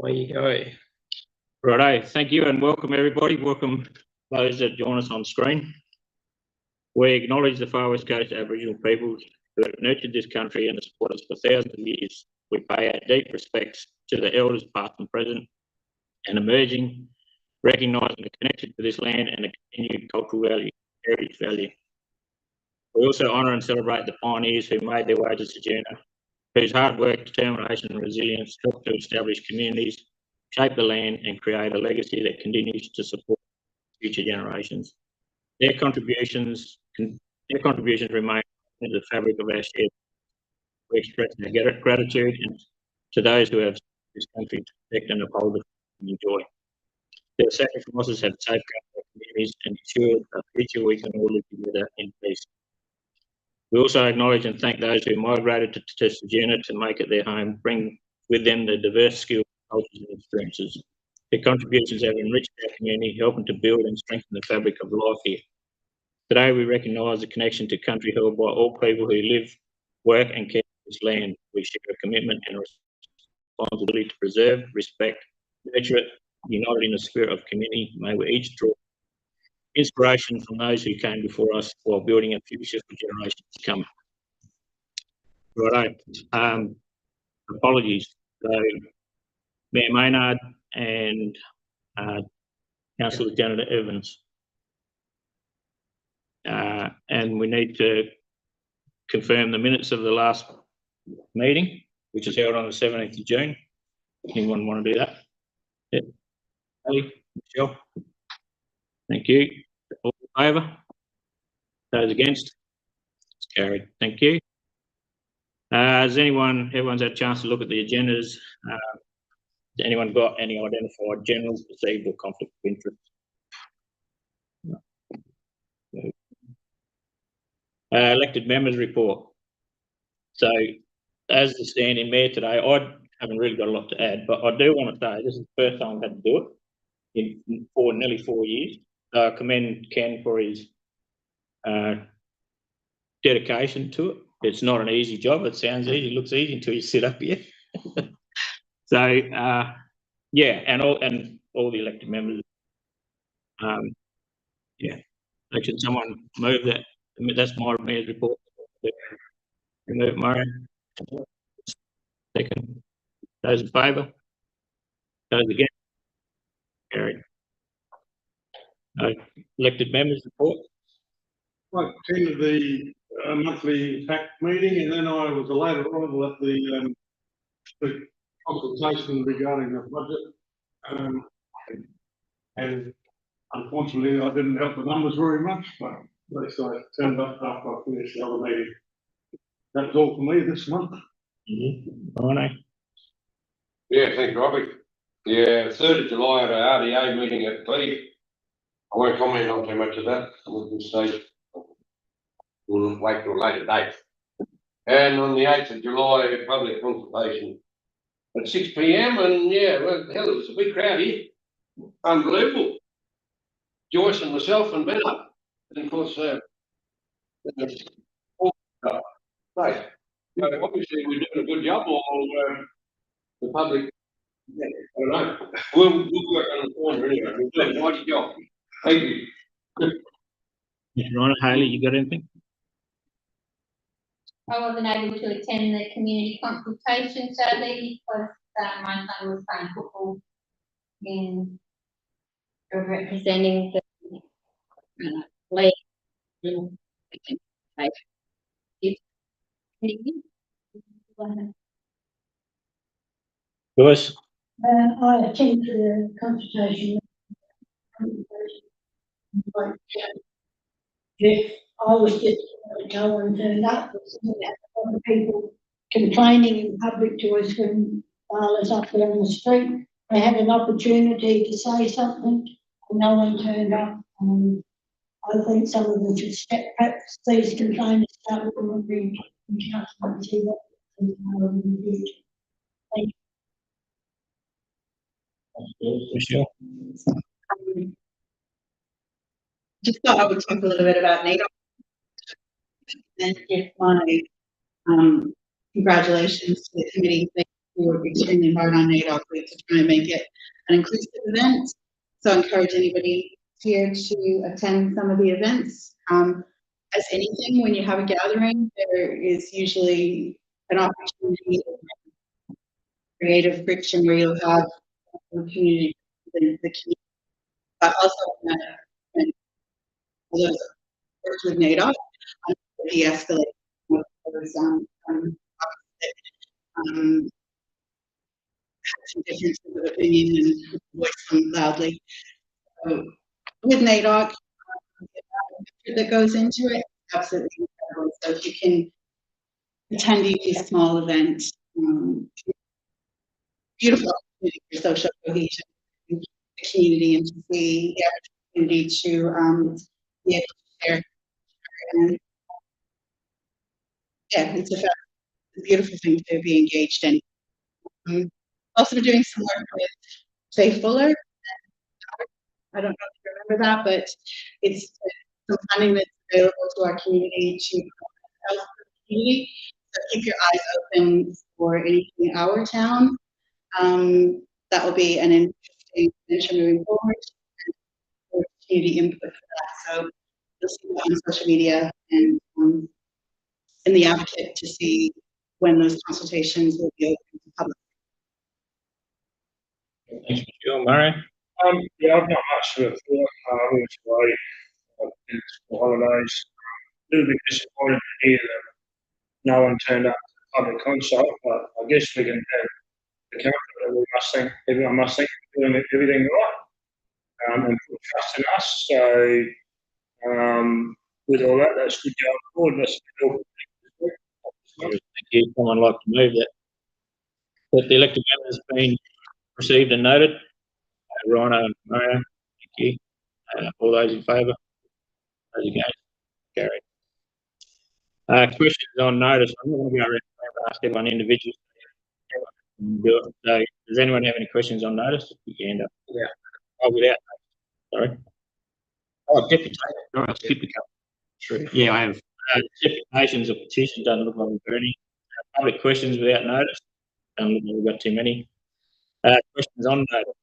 Away you go. Righto, thank you and welcome everybody. Welcome those that join us on screen. We acknowledge the Far West Coast Aboriginal peoples who have nurtured this country and supported us for thousands of years. We pay our deep respects to the elders past and present and emerging, recognising the connection to this land and the continued cultural heritage value. We also honour and celebrate the pioneers who made their way to Ceduna, whose hard work, determination and resilience helped to establish communities, shape the land and create a legacy that continues to support future generations. Their contributions remain in the fabric of our shared. We express our gratitude to those who have this country to protect and uphold and enjoy. Their sacrifices have safeguarded our communities and ensured a future we can all live together in peace. We also acknowledge and thank those who migrated to Ceduna to make it their home, bring with them the diverse skills, cultures and experiences. Their contributions have enriched our community, helping to build and strengthen the fabric of life here. Today we recognise the connection to country held by all people who live, work and care for this land. We share a commitment and responsibility to preserve, respect, nurture it, united in the spirit of community. May we each draw inspiration from those who came before us while building a future for generations to come. Righto. Apologies. So, Mayor Maynard and Councillor Janet Evans. And we need to confirm the minutes of the last meeting, which is held on the 17th of June. Anyone want to do that? Yeah. Ali, Michelle. Thank you. All in favour? Those against? It's carried. Thank you. Has everyone's had a chance to look at the agendas? Has anyone got any identified general, perceived or conflict of interest? No. Elected members report. So, as the standing mayor today, I haven't really got a lot to add, but I do want to say this is the first time I've had to do it for nearly 4 years. I commend Ken for his dedication to it. It's not an easy job. It sounds easy, it looks easy until you sit up here. So, yeah, and all the elected members. Yeah. So should someone move that? That's my mayor's report. Move Murray. Second. Those in favour? Those against? Carried. Elected members report. I attended the monthly PAC meeting, and then I was later on at the consultation regarding the budget. And unfortunately, I didn't help the numbers very much, but at least I turned up after I finished the other meeting. That's all for me this month. Righto. Yeah, thanks, Robbie. Yeah, 3rd of July at our RDA meeting at Cleve. I won't comment on too much of that at this stage. We'll wait till a later date. And on the 8th of July, a public consultation at 6 p.m. And yeah, well, hell, it was a big crowd here. Unbelievable. Joyce and myself and Bella. And of course, right. So obviously we're doing a good job, or the public, yeah, I don't know. We'll work on the corner anyway. We're doing a mighty job. Thank you. Mr. Ryan, Hayley, you got anything? I wasn't able to attend the community consultation sadly because my son was playing football in representing the league. Joyce? I attended the consultation. If I was just go and turn up, other people complaining in public to us when Barla's up there on the street. They had an opportunity to say something and no one turned up. I think some of them should step back, these complaints start with being just and see what Thank you. Michelle? Just thought I would talk a little bit about NATO and give my congratulations to the committee. we work extremely hard on NAIDOC to try and make it an inclusive event. So I encourage anybody here to attend some of the events. As anything, when you have a gathering, there is usually an opportunity for creative friction where you'll have the community, the community, but also when those work with NAIDOC, de-escalate with those, some differences of opinion and voice them loudly. So with NAIDOC, that goes into it, absolutely incredible. So if you can attend these small events, beautiful opportunity for social cohesion in the community and to see the opportunity to be able to share. And yeah, it's a beautiful thing to be engaged in. Also doing some work with Faye Fuller. I don't know if you remember that, but it's some funding that's available to our community to help the community. So keep your eyes open for anything in our town. That will be an interesting venture moving forward, and for community input for that. So you'll see that on social media and in the advocate to see when those consultations will be open to public. Thanks, Michelle. Murray? Yeah, I've not much to report. I was away in the holidays. A little bit disappointed to hear that no one turned up to the public consult, but I guess we can have the comfort that everyone must think we're doing everything right, and put trust in us. So, with all that, that's good going forward. That's good. Thank you. Someone like to move that? That the elected members been received and noted. Rhino and Mario, thank you. All those in favour? Those against? Carried. Questions on notice. I'm not going to go around and ask everyone individually. So, does anyone have any questions on notice? Put your hand up. Yeah. Oh, without notice. Sorry. Oh, deputation. Sorry, I'll skip a couple. True. Yeah, I have. Deputations or petitions don't look like we've got any. Public questions without notice. Don't look like we've got too many. Questions on notice.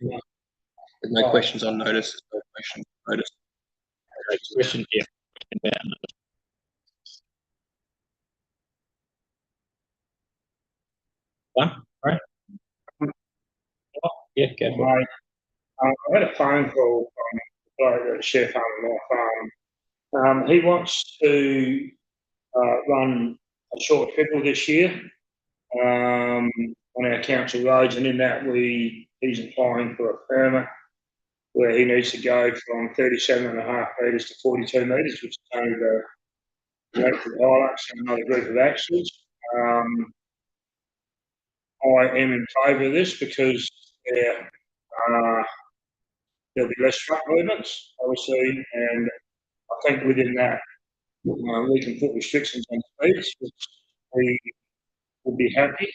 There's no questions on notice. There's no questions on notice. Questions, yeah. About notice. One, right? Oh, yeah, go for it. I had a phone call from the bloke at Chef Farm on my farm. He wants to run a short triple this year on our council roads, and in that he's applying for a permit where he needs to go from 37.5 metres to 42 metres, which is only the length of the Hilux and another group of axles. I am in favour of this because there'll be less truck movements, obviously, and I think within that we can put restrictions on speeds, which we will be happy.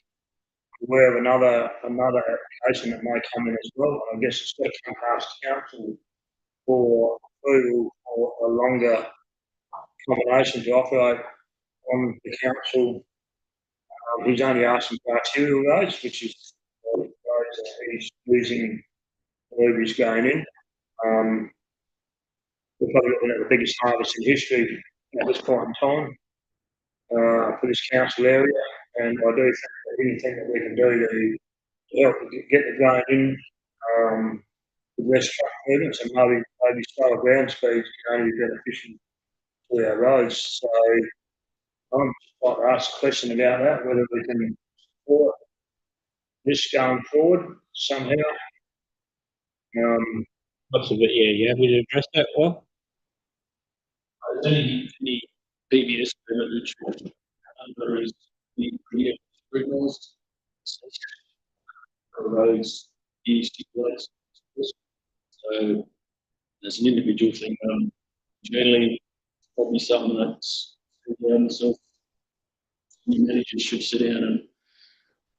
We're aware of another application that may come in as well. I guess it's got to come past council for approval for a longer combination to operate on the council. He's only asking for arterial roads, which is roads that he's using where he's going in. We're probably looking at the biggest harvest in history at this point in time for this council area, and I do think that anything that we can do to help get the grain in with less truck movements and maybe slower ground speeds can only be beneficial to our roads. So I'm just like to ask a question about that, whether we can support this going forward somehow. What's the bit? Yeah, you happy to address that, Well? Any PBS permit which there is the creative signals, roads, stipulates. So there's an individual thing. Generally, probably something that's myself. The managers should sit down and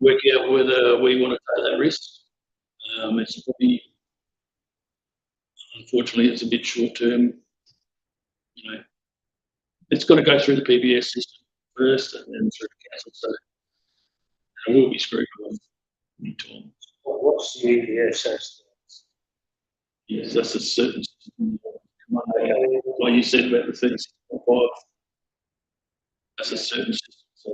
work out whether we want to take that risk. It's probably, unfortunately, it's a bit short term. You know, it's got to go through the PBS system first and then through the council. So They will be screwed with any time. What's the EPS? Yes, that's a certain system. Like you said about the 36.5, that's a certain system. So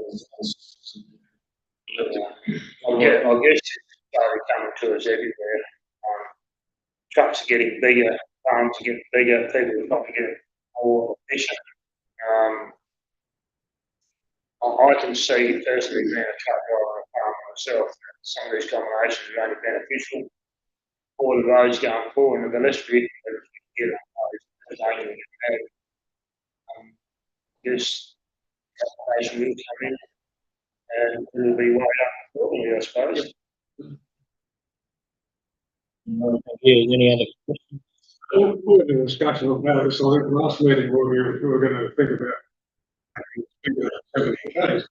I guess it's started coming to us everywhere. Trucks are getting bigger, farms are getting bigger, people are probably getting more efficient. I can see personally being a truck driver on a farm myself, that some of these combinations are only beneficial for the roads going forward and the Gillespie, but if you get those, it's only bad. This combination will come in and it'll be weighed up accordingly, I suppose. Yeah, any other questions? We had a discussion about this, I think, last meeting where we were gonna think about 70 Ks.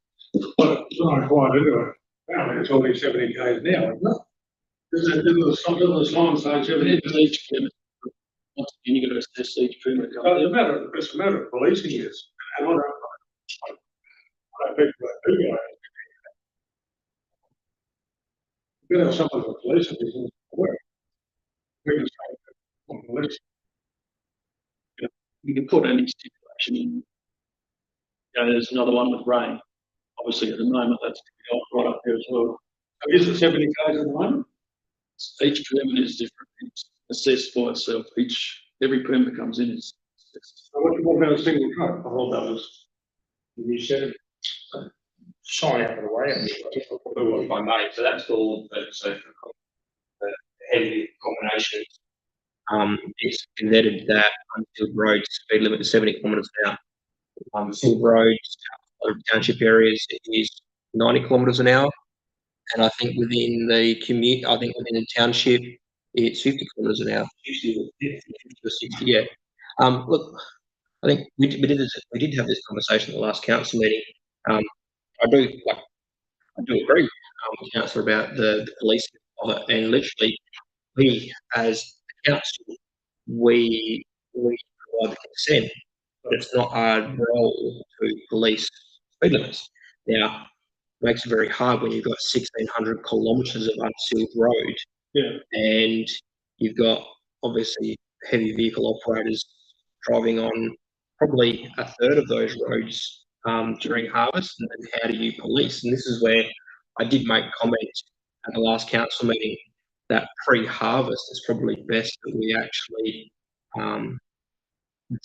But it's not quite into it. Apparently it's only 70 Ks now, isn't it? Isn't the sign saying 70 Ks? each permit, once again, you got to assess each permit. It's a matter of policing this. And I don't think that do go. You know, some of the policing isn't work. We can say that on police. You can put any stipulation in. You know, there's another one with rain. Obviously, at the moment, that's right up there as well. Is it 70 Ks at the moment? Each permit is different. It's assessed by itself. Every permit comes in is assessed. So what about a single truck? I thought that was, you said, Sign out of the way. If I may, so that's all, so for the heavy combinations. It's embedded that unfilled roads speed limit is 70 kilometres an hour. Filled roads, other township areas is 90 kilometres an hour. And I think within the within the township, it's 50 kilometres an hour. 50 or 60, yeah. Look, I think we did have this conversation at the last council meeting. I do agree with councillor about the policing of it, and literally we as the council we provide the consent, but it's not our role to police speed limits. Now, it makes it very hard when you've got 1,600 kilometres of unsealed road, and you've got obviously heavy vehicle operators driving on probably a third of those roads during harvest, and then how do you police? And this is where I did make comments at the last council meeting that pre-harvest is probably best that we actually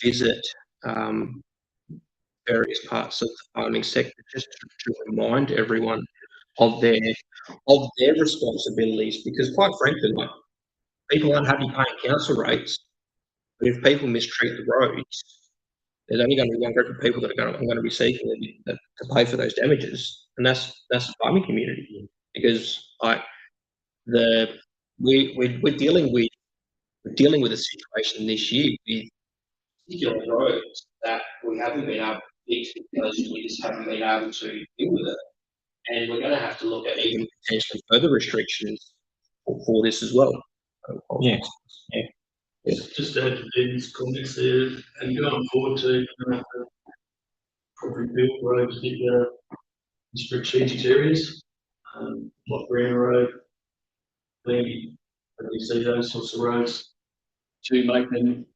visit various parts of the farming sector just to remind everyone of their responsibilities, because quite frankly, like, people aren't happy paying council rates, but if people mistreat the roads, there's only going to be one group of people that are going to be seeking to pay for those damages, and that's the farming community. Because we're dealing with a situation this year with particular roads that we haven't been able to fix because we just haven't been able to deal with it, and we're going to have to look at even potentially further restrictions for this as well. Yeah. Just to add to Ben's comments there, and going forward to probably build roads in strategic areas, like Brown Road, we see those sorts of roads to make them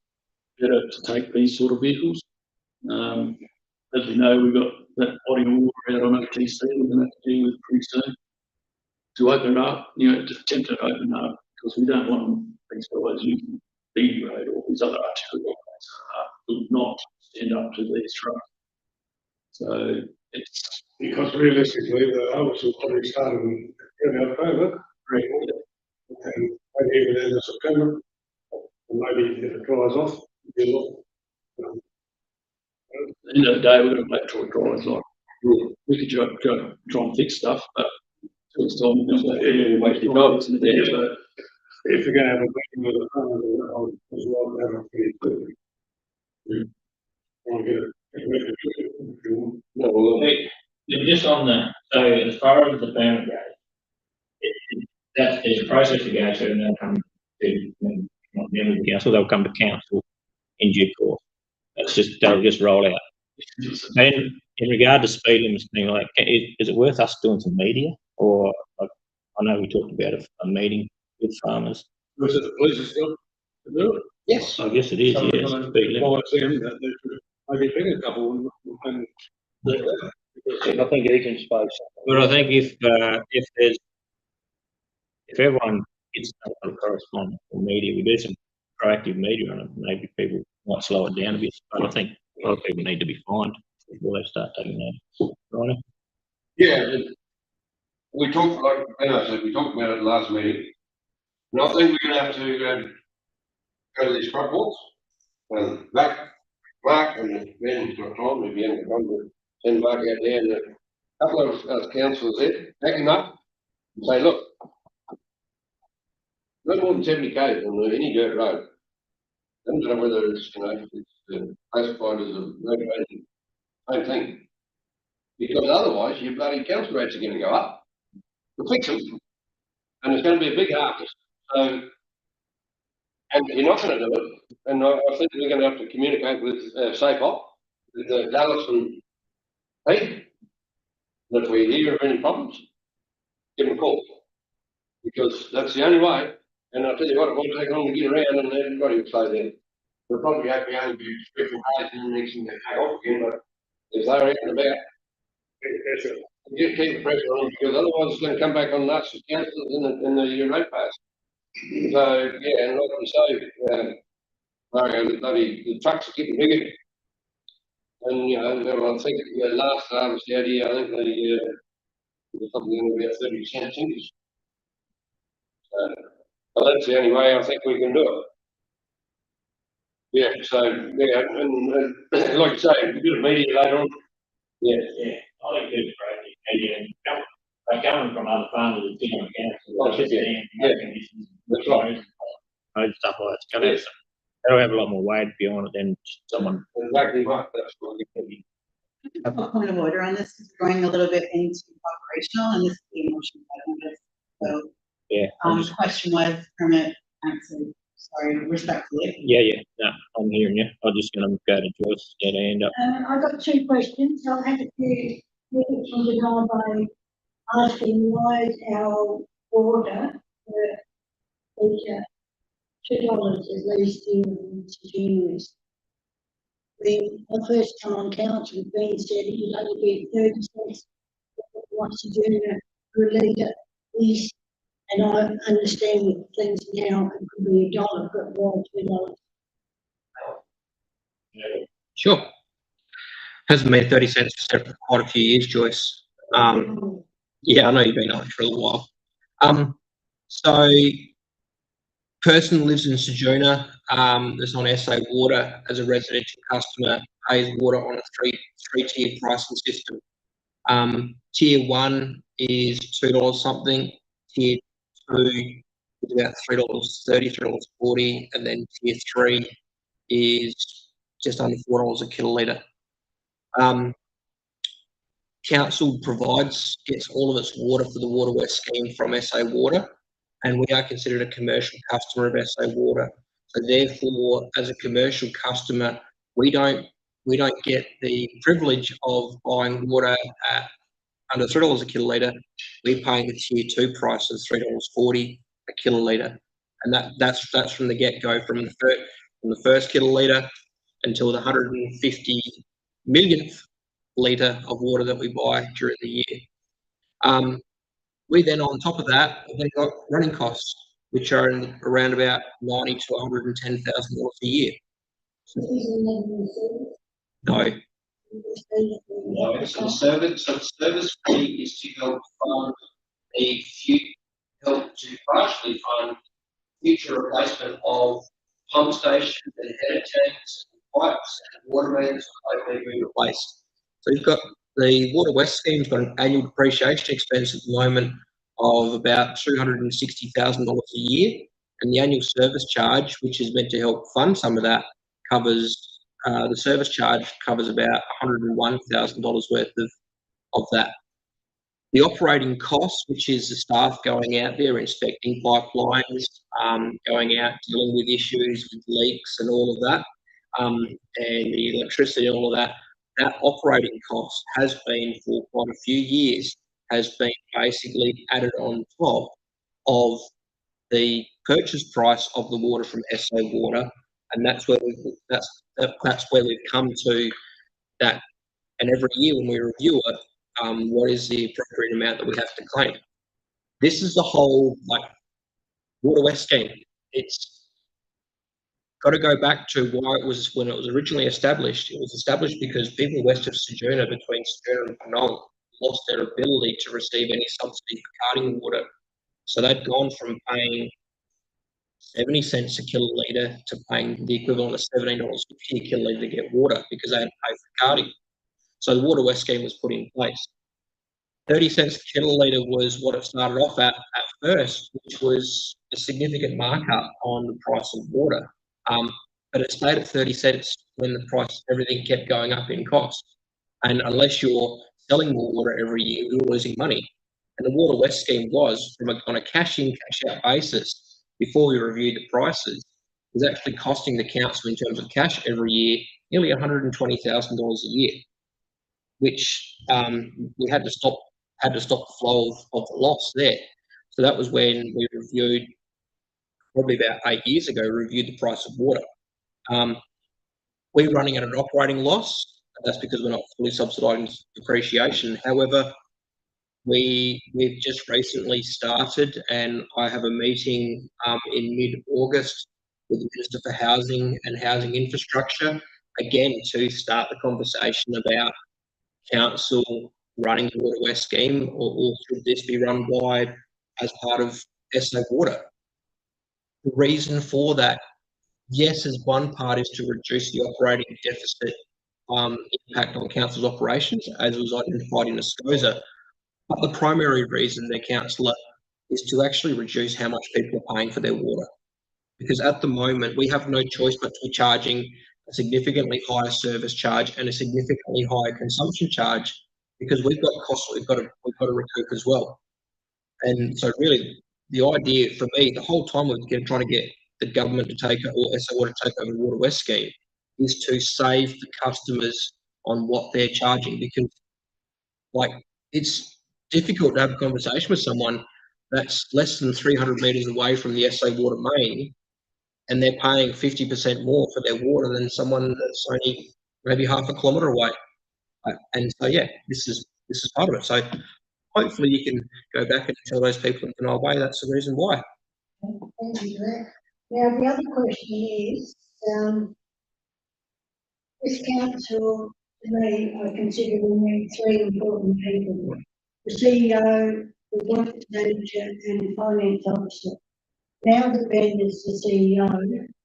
better to take these sort of vehicles. As we know, we've got that body of water out on OTC we're going to have to deal with pretty soon. To open it up, to attempt to open it up, because we don't want these guys using the road or these other arterial roads will not stand up to these trucks. So it's because realistically, the harvest will probably start in October, and maybe even end of September, and maybe if it dries off, it'll be a lot. At the end of the day, we're going to wait till it dries off. We could try and fix stuff, but until it's time, we're wasting time. So if you're going to have a meeting with the farmers, as well, have a pretty quickly. Just on so as far as the permit goes, there's a process to go through, and they'll come to not the end of the council, they'll come to council in due course. They'll just roll out. Then, in regard to speed limits, thing like, is it worth us doing some media Or, I know we talked about a meeting with farmers. Was it the police's job to do it? Yes. I guess it is, So we're yes. gonna speed limit. advise them that they should maybe pick a couple and do that. Because I think he can space. But I think if everyone gets some correspondence or media, we do some proactive media on it, maybe people might slow it down a bit, but I think a lot of people need to be fined before they start taking notice. Right? Yeah, we talked, like Ben I said, we talked about it last meeting. And I think we're gonna have to, go to these front walks. Back, Mark and Ben's got time, if you haven't gone to send Mark out there and a couple of us councillors there, back him up and say, look, no more than 70 k's on any dirt road. Doesn't matter whether it's, classified as a road rating, same thing. Because otherwise, your bloody council rates are gonna go up to fix them. And it's gonna be a big harvest. So, and you're not gonna do it, and I think we're gonna have to communicate with, SAPOC, with Dallas and Pete. And if we hear of any problems, give them a call. Because that's the only way, and I'll tell you what, it won't take long to get around and everybody will slow down. We'll probably have to only be 3 days and the next thing they take off again, but if they're out and about, you keep the pressure on them, because otherwise it's gonna come back on us as councillors in the ratepayers. So, yeah, and like we say, Mario, the trucks are getting bigger. And, I think, last harvest out here, I think there's something about 30% increase. Well, that's the only way I think we can do it. Yeah, so, yeah, and like you say, a bit of media later on. Yeah. Yeah, I think it's great. And they're coming from other farmers and things like that. Oh, yeah. That's right. Stuff like that. It's gonna have they'll have a lot more weight behind it than someone. Exactly right, that's what we can. A point of order on this is going a little bit into operational, and this is the emotion side of it. So, Yeah. the question was permit, answer, sorry, respectfully. Yeah, no, I'm hearing you. I'm just gonna go to Joyce, get her hand up. I've got 2 questions. I had a few people from the guy asking why is our water, $2 at least in June. The first time on council, Ben said it would only be 30 cents. Wants to do per litre is, and I understand with things now, it could be $1, but why $2? Sure. Hasn't been 30 cents for quite a few years, Joyce. Yeah, I know you've been on it for a little while. So, person lives in Ceduna, that's on SA Water as a residential customer, pays water on a three-tier pricing system. Tier 1 is $2 something, tier 2 is about $3.30, $3.40, and then tier 3 is just under $4 a kilolitre. Council gets all of its water for the Water West scheme from SA Water, and we are considered a commercial customer of SA Water. So therefore, as a commercial customer, we don't get the privilege of buying water at under $3 a kilolitre. We're paying the tier 2 price of $3.40 a kilolitre, and that's from the get-go, from the first kilolitre until the 150 millionth litre of water that we buy during the year. We then, on top of that, then got running costs, which are around about $90,000 to $110,000 a year. No. No, so the service fee is to help fund partially fund future replacement of pump stations and header tanks, pipes and water mains that be replaced. So you've got the Water West scheme's got an annual depreciation expense at the moment of about $260,000 a year, and the annual service charge, which is meant to help fund some of that, covers the service charge covers about $101,000 worth of that. The operating costs, which is the staff going out there inspecting pipelines, going out dealing with issues with leaks and all of that, and the electricity and all of that, that operating cost has been for quite a few years has been basically added on top of the purchase price of the water from SA Water, and that's where we've come to that. And every year when we review it, what is the appropriate amount that we have to claim? This is the whole Water West scheme. It's got to go back to why it was when it was originally established. It was established because people west of Ceduna, between Ceduna and Penong, lost their ability to receive any subsidy for carting water. So they'd gone from paying 70 cents a kilolitre to paying the equivalent of $17.50 a kilolitre to get water because they had to pay for carting. So the Water West scheme was put in place. 30 cents a kilolitre was what it started off at first, which was a significant markup on the price of water. But it stayed at 30 cents when the price, everything kept going up in cost. And unless you're selling more water every year, you're losing money. And the Water West scheme was, on a cash in, cash out basis, before we reviewed the prices, was actually costing the council in terms of cash every year nearly $120,000 a year, which we had to stop the flow of the loss there. So that was when we reviewed, probably about 8 years ago, reviewed the price of water. We're running at an operating loss. That's because we're not fully subsidising depreciation. However, we've just recently started, and I have a meeting in mid-August with the Minister for Housing and Housing Infrastructure, again, to start the conversation about council running the Water West scheme, or should this be run by as part of SA Water? The reason for that, yes, as one part, is to reduce the operating deficit impact on council's operations, as was identified in the SCOSA. But the primary reason, the councillor, is to actually reduce how much people are paying for their water. Because at the moment, we have no choice but to be charging a significantly higher service charge and a significantly higher consumption charge, because we've got costs we've got to recoup as well. And so really, the idea for me, the whole time we've been trying to get the government to take, or SA Water to take over the Water West scheme, is to save the customers on what they're charging, because it's difficult to have a conversation with someone that's less than 300 metres away from the SA Water main, and they're paying 50% more for their water than someone that's only maybe half a kilometre away. And so, yeah, this is part of it. So hopefully you can go back and tell those people in Penang Way that's the reason why. Thank you for that. Now, the other question is, this council, to me, I consider we need three important people: the CEO, the works manager, and the finance officer. Now that Ben is the CEO,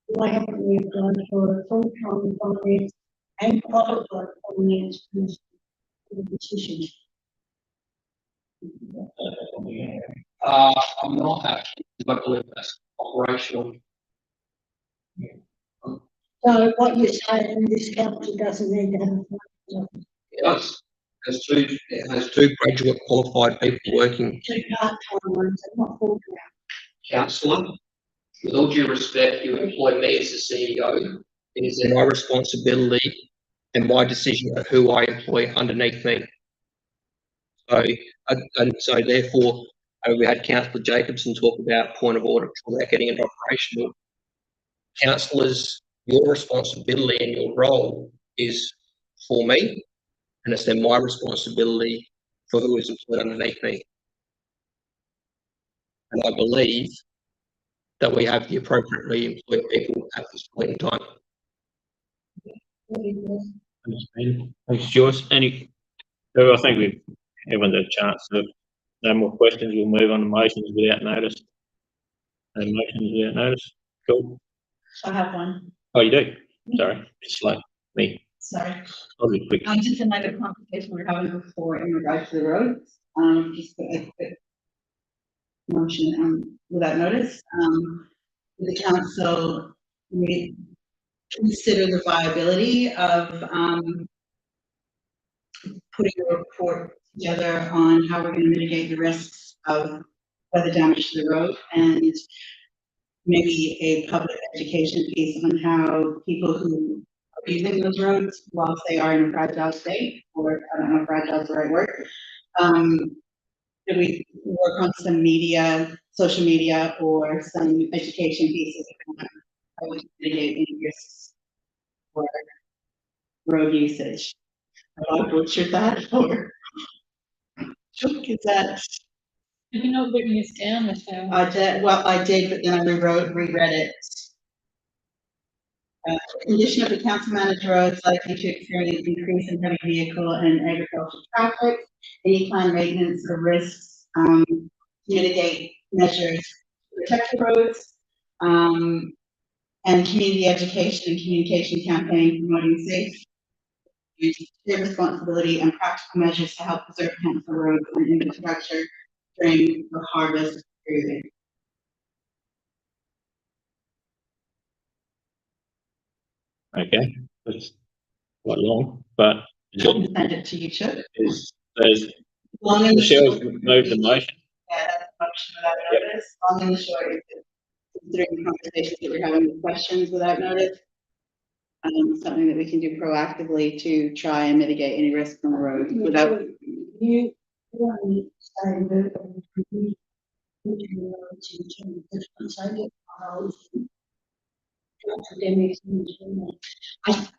why haven't we applied for a full-time finance and qualified finance person for the position? I'm not actually, but I believe that's operational. So what you're saying, this council doesn't need to have a finance officer? It has two graduate qualified people working. Two part-time ones and not full-time. Councillor, with all due respect, you employ me as the CEO. It is my responsibility and my decision of who I employ underneath me. So therefore, we had Councillor Jacobson talk about point of order, about getting it operational. Councillors, your responsibility and your role is for me, and it's then my responsibility for who is employed underneath me. And I believe that we have the appropriately employed people at this point in time. Thanks, Ben. Thanks, Joyce. I think everyone's had a chance. No more questions. We'll move on to motions without notice. No motions without notice. Cool. I have one. Oh, you do? Sorry. It's slow. Me. Sorry. I'll be quick. Just in light of the conversation we were having before in regards to the roads, just a quick motion without notice. The council may consider the viability of putting a report together on how we're going to mitigate the risks of weather damage to the road, and maybe a public education piece on how people who are using those roads, whilst they are in a fragile state, or I don't know if fragile is the right word, Could we work on some media, social media, or some education pieces on how we mitigate any risks for road usage? Have I butchered that, or? Is that, Have you not written this down, Michelle? I did, well, I did, but then I reread it. Condition of the council managed roads likely to experience increase in heavy vehicle and agricultural traffic. Any planned maintenance or risks, mitigate measures to protect the roads. And community education and communication campaign promoting safe shared responsibility and practical measures to help preserve council roads and infrastructure during the harvest period. Okay, that's quite long, but I can send it to you, Chuck. there's Long and the Michelle's short. moved the motion. Yeah, that's much without notice. Long and the short, is considering the conversations that we're having with questions without notice. Something that we can do proactively to try and mitigate any risk on the road without. You want to say that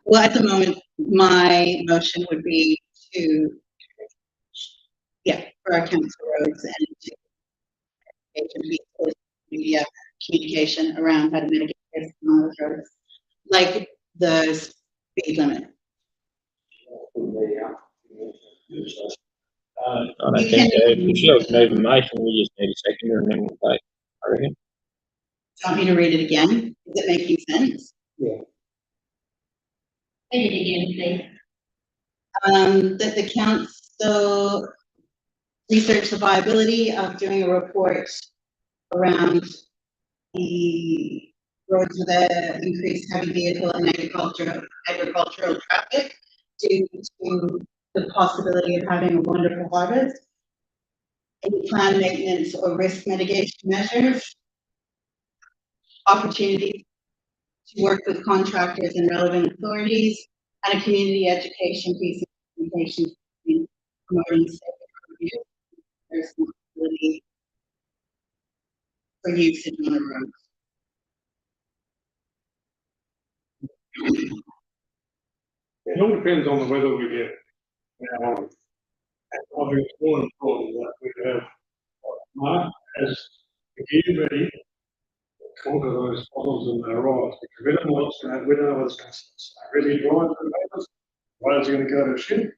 Well, at the moment, my motion would be to, yeah, for our council roads and to media communication around how to mitigate risk on those roads, like the speed limit. I don't think so. If Michelle's moved the motion, we just need a seconder and then we'll vote, I reckon. Do you want me to read it again? Is it making sense? Read it again, please. That the council research the viability of doing a report around the roads with the increased heavy vehicle and agricultural traffic due to the possibility of having a wonderful harvest. Any planned maintenance or risk mitigation measures. Opportunity to work with contractors and relevant authorities, and a community education piece of communication promoting safe road responsibility for usage on the road. It all depends on the weather we get. Now, I think it's more important that we have Mark as the gear ready to conquer those problems in their roads, because we don't know what's going to, we don't know what's going to really dry for the neighbours, whether it's going to go to shit,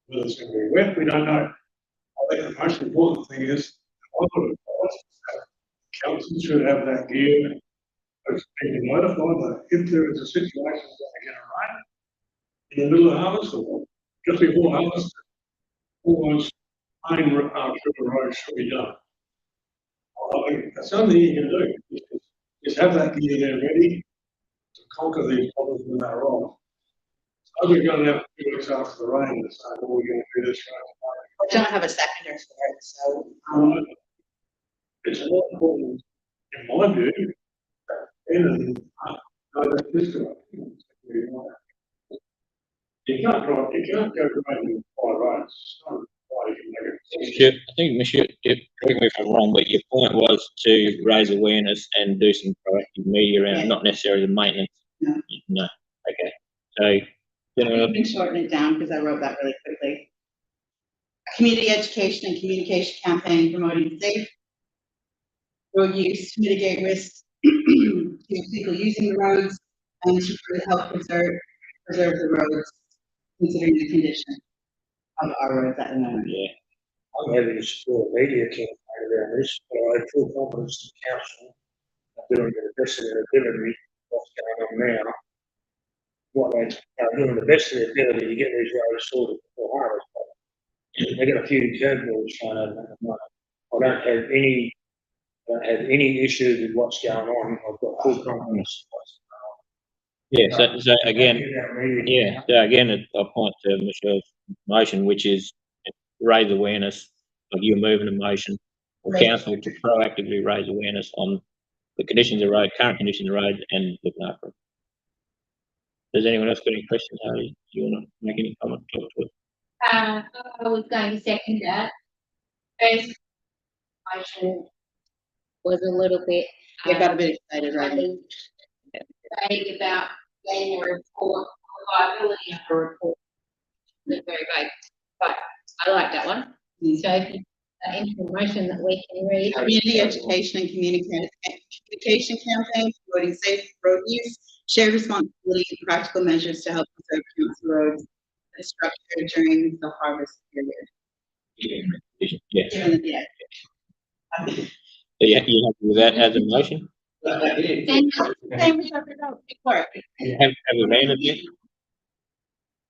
whether it's going to be wet, we don't know. I think the most important thing is, council should have that gear, as being notified that if there is a situation that's going to get a rain in the middle of harvest or just before harvest, all those main river roads should be done. I think that's something you can do, is have that gear there ready to conquer these problems with that road. So we're going to have 2 weeks after the rain, and say, well, we're going to do this right. I don't have a seconder for it, so, It's more important, in my view, than that this guy. You can't go driving by roads. It's not why you can make it. Michelle, I think Michelle, correct me if I'm wrong, but your point was to raise awareness and do some proactive media around, Yeah. not necessarily the maintenance. No. No, okay. So, I can shorten it down because I wrote that really quickly. A community education and communication campaign promoting safe road use to mitigate risks to people using the roads and to help preserve the roads, considering the condition of our roads at the moment. yeah, I'm happy to support a media campaign around this, but I have full confidence in the council are doing the best of their ability, what's going on now. What they are doing the best of their ability to get these roads sorted before harvest. They got a few turnbuckles thrown over at the moment. I don't have any issue with what's going on. I've got full confidence in what's yeah, so again, going on. yeah, so again, I'll point to Michelle's motion, which is raise awareness, like you're moving a motion, or Right. council to proactively raise awareness on the conditions of the road, current conditions of the road, and looking after it. Does anyone else got any questions, Harry? Do you want to make any comment? Talk to it. I was going to second that. First, information was a little bit. I got a bit excited, right? Vague about getting a report, reliability of a report. It's very vague, but I like that one. So if you, information that we can read. Community education and communication campaign promoting safe road use, shared responsibility and practical measures to help preserve council roads and structure during the harvest period. Yeah, Given the- you happy with that as a motion? Same with every road, before. Have we ran it yet?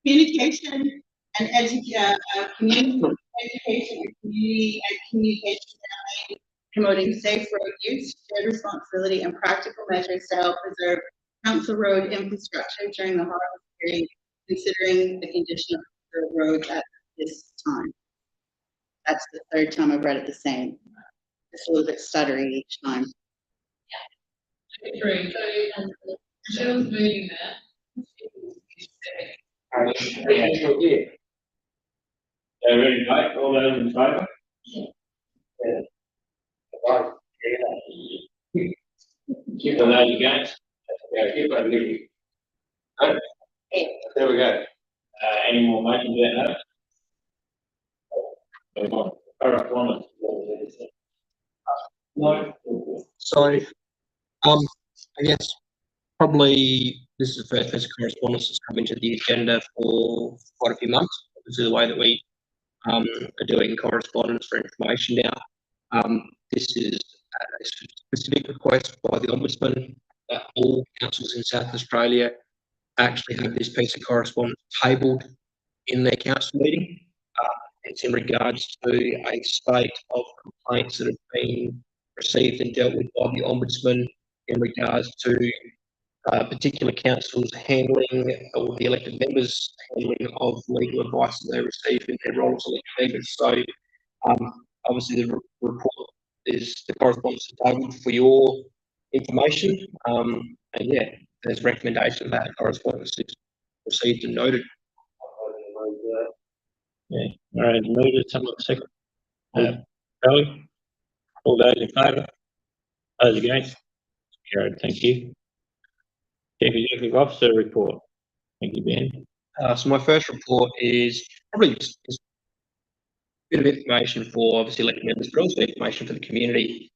Communication and community education and communication campaign promoting safe road use, shared responsibility and practical measures to help preserve council road infrastructure during the harvest period, considering the condition of the roads at this time. That's the third time I've read it the same. It's a little bit stuttery each time. Michelle's moving that. Yeah, ready, mate? All those in favour? Keep on those against? Yeah, keep on moving. There we go. Any more motions about that? Correspondence. No. So, I guess probably this is the first piece of correspondence that's come into the agenda for quite a few months. This is the way that we are doing correspondence for information now. This is a specific request by the Ombudsman that all councils in South Australia actually have this piece of correspondence tabled in their council meeting. It's in regards to a spate of complaints that have been received and dealt with by the Ombudsman in regards to particular councils handling, or the elected members handling of legal advice that they receive in their roles as elected members. So obviously the report is the correspondence tabled for your information. And yeah, there's recommendation that correspondence is received and noted. Yeah, all right, move it, someone second. Charlie? All those in favour? Those against? Carried, thank you. Chief Executive Officer report. Thank you, Ben. So my first report is probably just a bit of information for obviously elected members, but also information for the community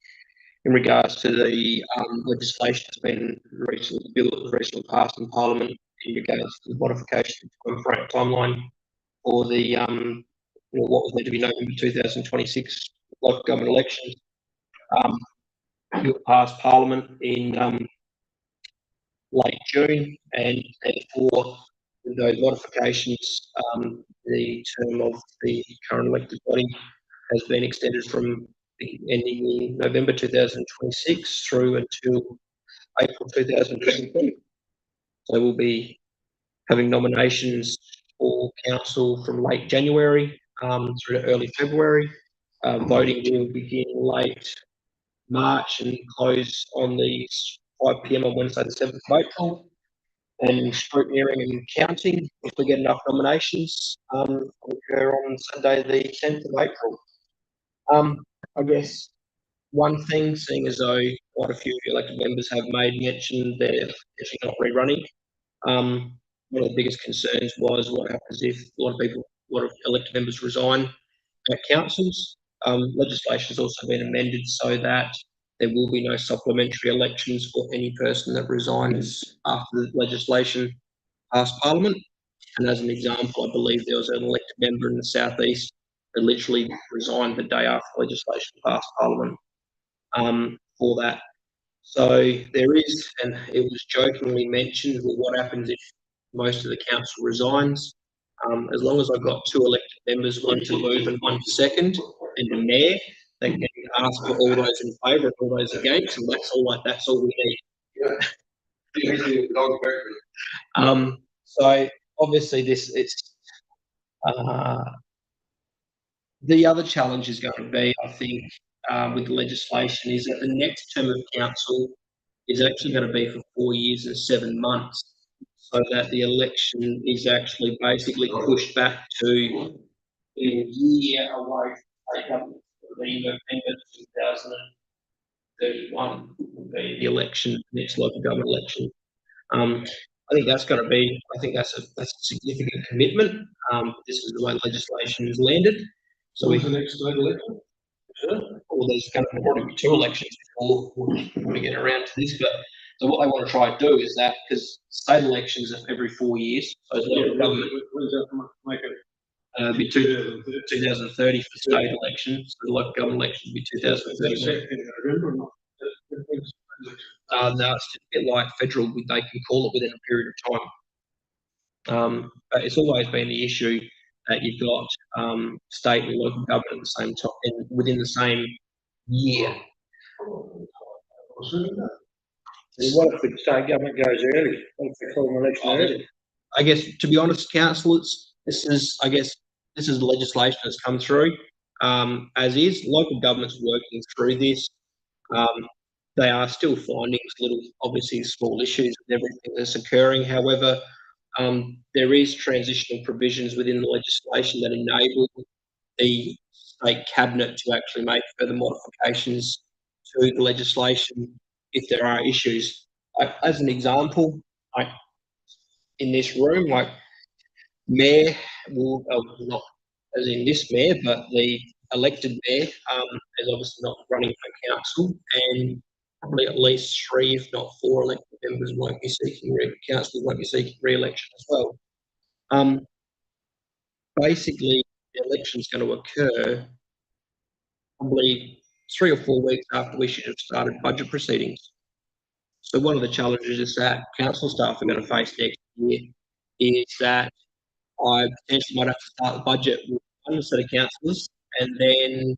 in regards to the legislation that's been recently, bill that was recently passed in Parliament in regards to the modification of the timeline for the what was meant to be November 2026 local government elections. Bill passed Parliament in late June, and therefore with those modifications, the term of the current elected body has been extended from ending in November 2026 through until April 2023. So we'll be having nominations for council from late January through to early February. Voting will begin late March and close on the 5 p.m. on Wednesday the 7th of April. And scrutineering and counting, if we get enough nominations, will occur on Sunday the 10th of April. I guess one thing, seeing as though quite a few of the elected members have made mention they're actually not rerunning, one of the biggest concerns was what happens if a lot of elected members resign at councils. Legislation has also been amended so that there will be no supplementary elections for any person that resigns after the legislation passed Parliament. And as an example, I believe there was an elected member in the Southeast that literally resigned the day after legislation passed Parliament for that. So there is, and it was jokingly mentioned, well, what happens if most of the council resigns? As long as I've got 2 elected members, one to move and one to second, and the mayor, they can ask for all those in favour and all those against, and that's all we need. So obviously the other challenge is going to be, I think, with the legislation is that the next term of council is actually going to be for 4 years and 7 months, so that the election is actually basically pushed back to a year away from state government would be November 2031 would be the election, next local government election. I think that's going to be, I think that's a significant commitment. This is the way legislation is landed. So When's the next state election? well, there's going to be 2 elections before we get around to this. But so what they want to try and do is that, because state elections are every 4 years, so it's local government When's that make it? be 2030 for state elections. So the local government election will be 2030. In November or not? No, it's a bit like federal. They can call it within a period of time. But it's always been the issue that you've got state and local government at the same time, and within the same year. What if the state government goes early? What if they call an election early? I guess, to be honest, councillors, this is the legislation that's come through. As is, local government's working through this. They are still finding little, obviously, small issues with everything that's occurring. However, there is transitional provisions within the legislation that enable the state cabinet to actually make further modifications to the legislation if there are issues. Like, as an example, like in this room, like mayor will not as in this mayor, but the elected mayor is obviously not running for council, and probably at least 3, if not 4, elected members won't be seeking councillors won't be seeking re-election as well. Basically, the election's going to occur probably 3 or 4 weeks after we should have started budget proceedings. So one of the challenges is that council staff are going to face next year is that I potentially might have to start the budget with one set of councillors, and then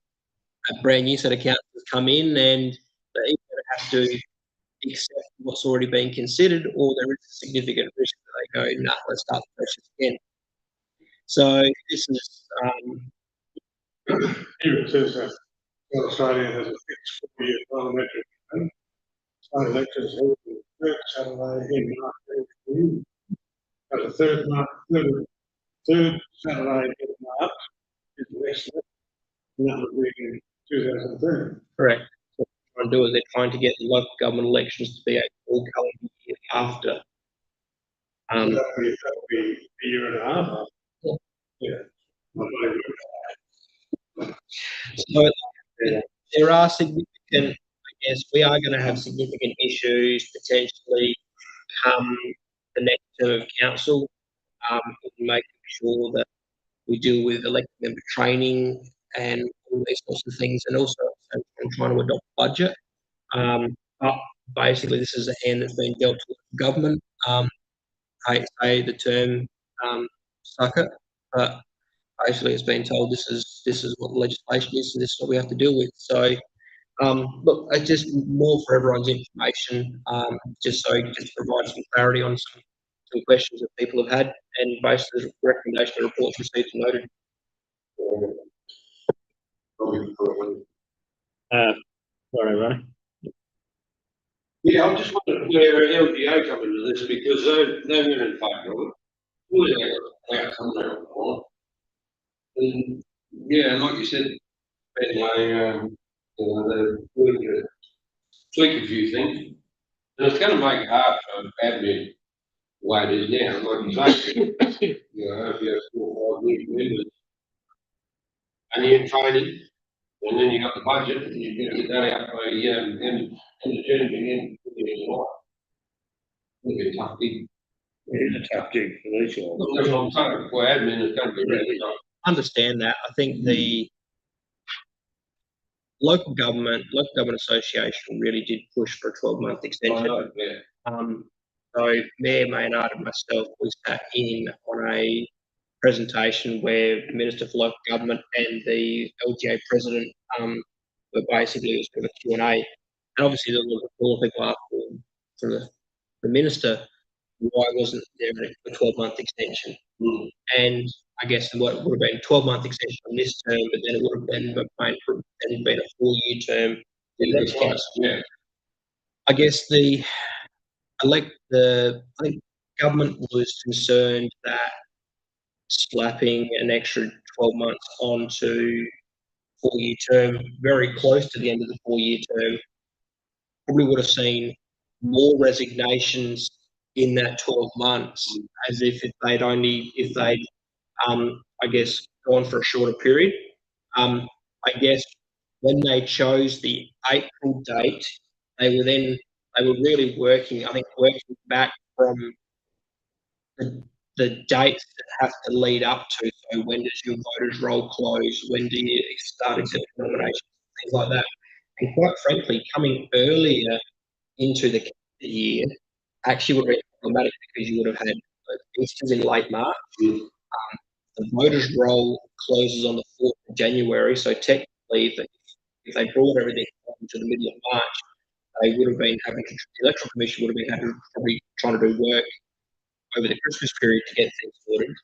a brand new set of councillors come in, and they're either going to have to accept what's already been considered, or there is a significant risk that they go, nah, let's start the process again. So this is Here it says that Australia has a fixed 4-year parliamentary term. State elections held on the 3rd Saturday in March every year. At the third Saturday in March is the next election, and that would be in 2030. correct. What they're trying to do is they're trying to get the local government elections to be a full calendar year after. That would be a year and a half after. Yeah. So there are significant, I guess, we are going to have significant issues potentially come the next term of council, in making sure that we deal with elected member training and all these sorts of things, and also I'm trying to adopt a budget. But basically, this is a hand that's been dealt to the government. I hate to say the term sucker, but basically it's been told this is what the legislation is, and this is what we have to deal with. So look, it's just more for everyone's information, just to provide some clarity on some questions that people have had, and based on the recommendation of reports received and noted. Sorry, Ronnie. Yeah, I just wondered where LGA come into this, because they've been in favour of it. Well, they got some there before. And yeah, like you said, they're willing to tweak a few things. And it's going to make it hard for admin the way it is now. Like you say, you know, if you have 4 or 5 new members and you're in training, and then you got the budget, and you're going to get that out by and the June begin. It'll be a tough gig. It is a tough gig for these guys. Look, that's what I'm saying. For admin, it's going to be really tough. Understand that. I think the local government association really did push for a 12-month extension. I know, yeah. So Mayor Maynard and myself, we sat in on a presentation where the Minister for Local Government and the LGA President were basically, it was sort of a Q&A. And obviously there was a lot of people asking from the Minister why wasn't there a 12-month extension. And I guess what would have been a 12-month extension on this term, but then it would have been a 4-year term. That's right, yeah. I guess I think government was concerned that slapping an extra 12 months onto four-year term, very close to the end of the four-year term, probably would have seen more resignations in that 12 months, as if they'd I guess, gone for a shorter period. I guess when they chose the April date, they were really working back from the dates that have to lead up to. So when does your voters roll close? When do you start accepting nominations? Things like that. And quite frankly, coming earlier into the year actually would have been problematic because you would have had Easter's in late March. The voters' roll closes on the 4th of January, so technically, if they brought everything to the middle of March, they would have been having, the Electoral Commission would have been having, probably trying to do work over the Christmas period to get things sorted.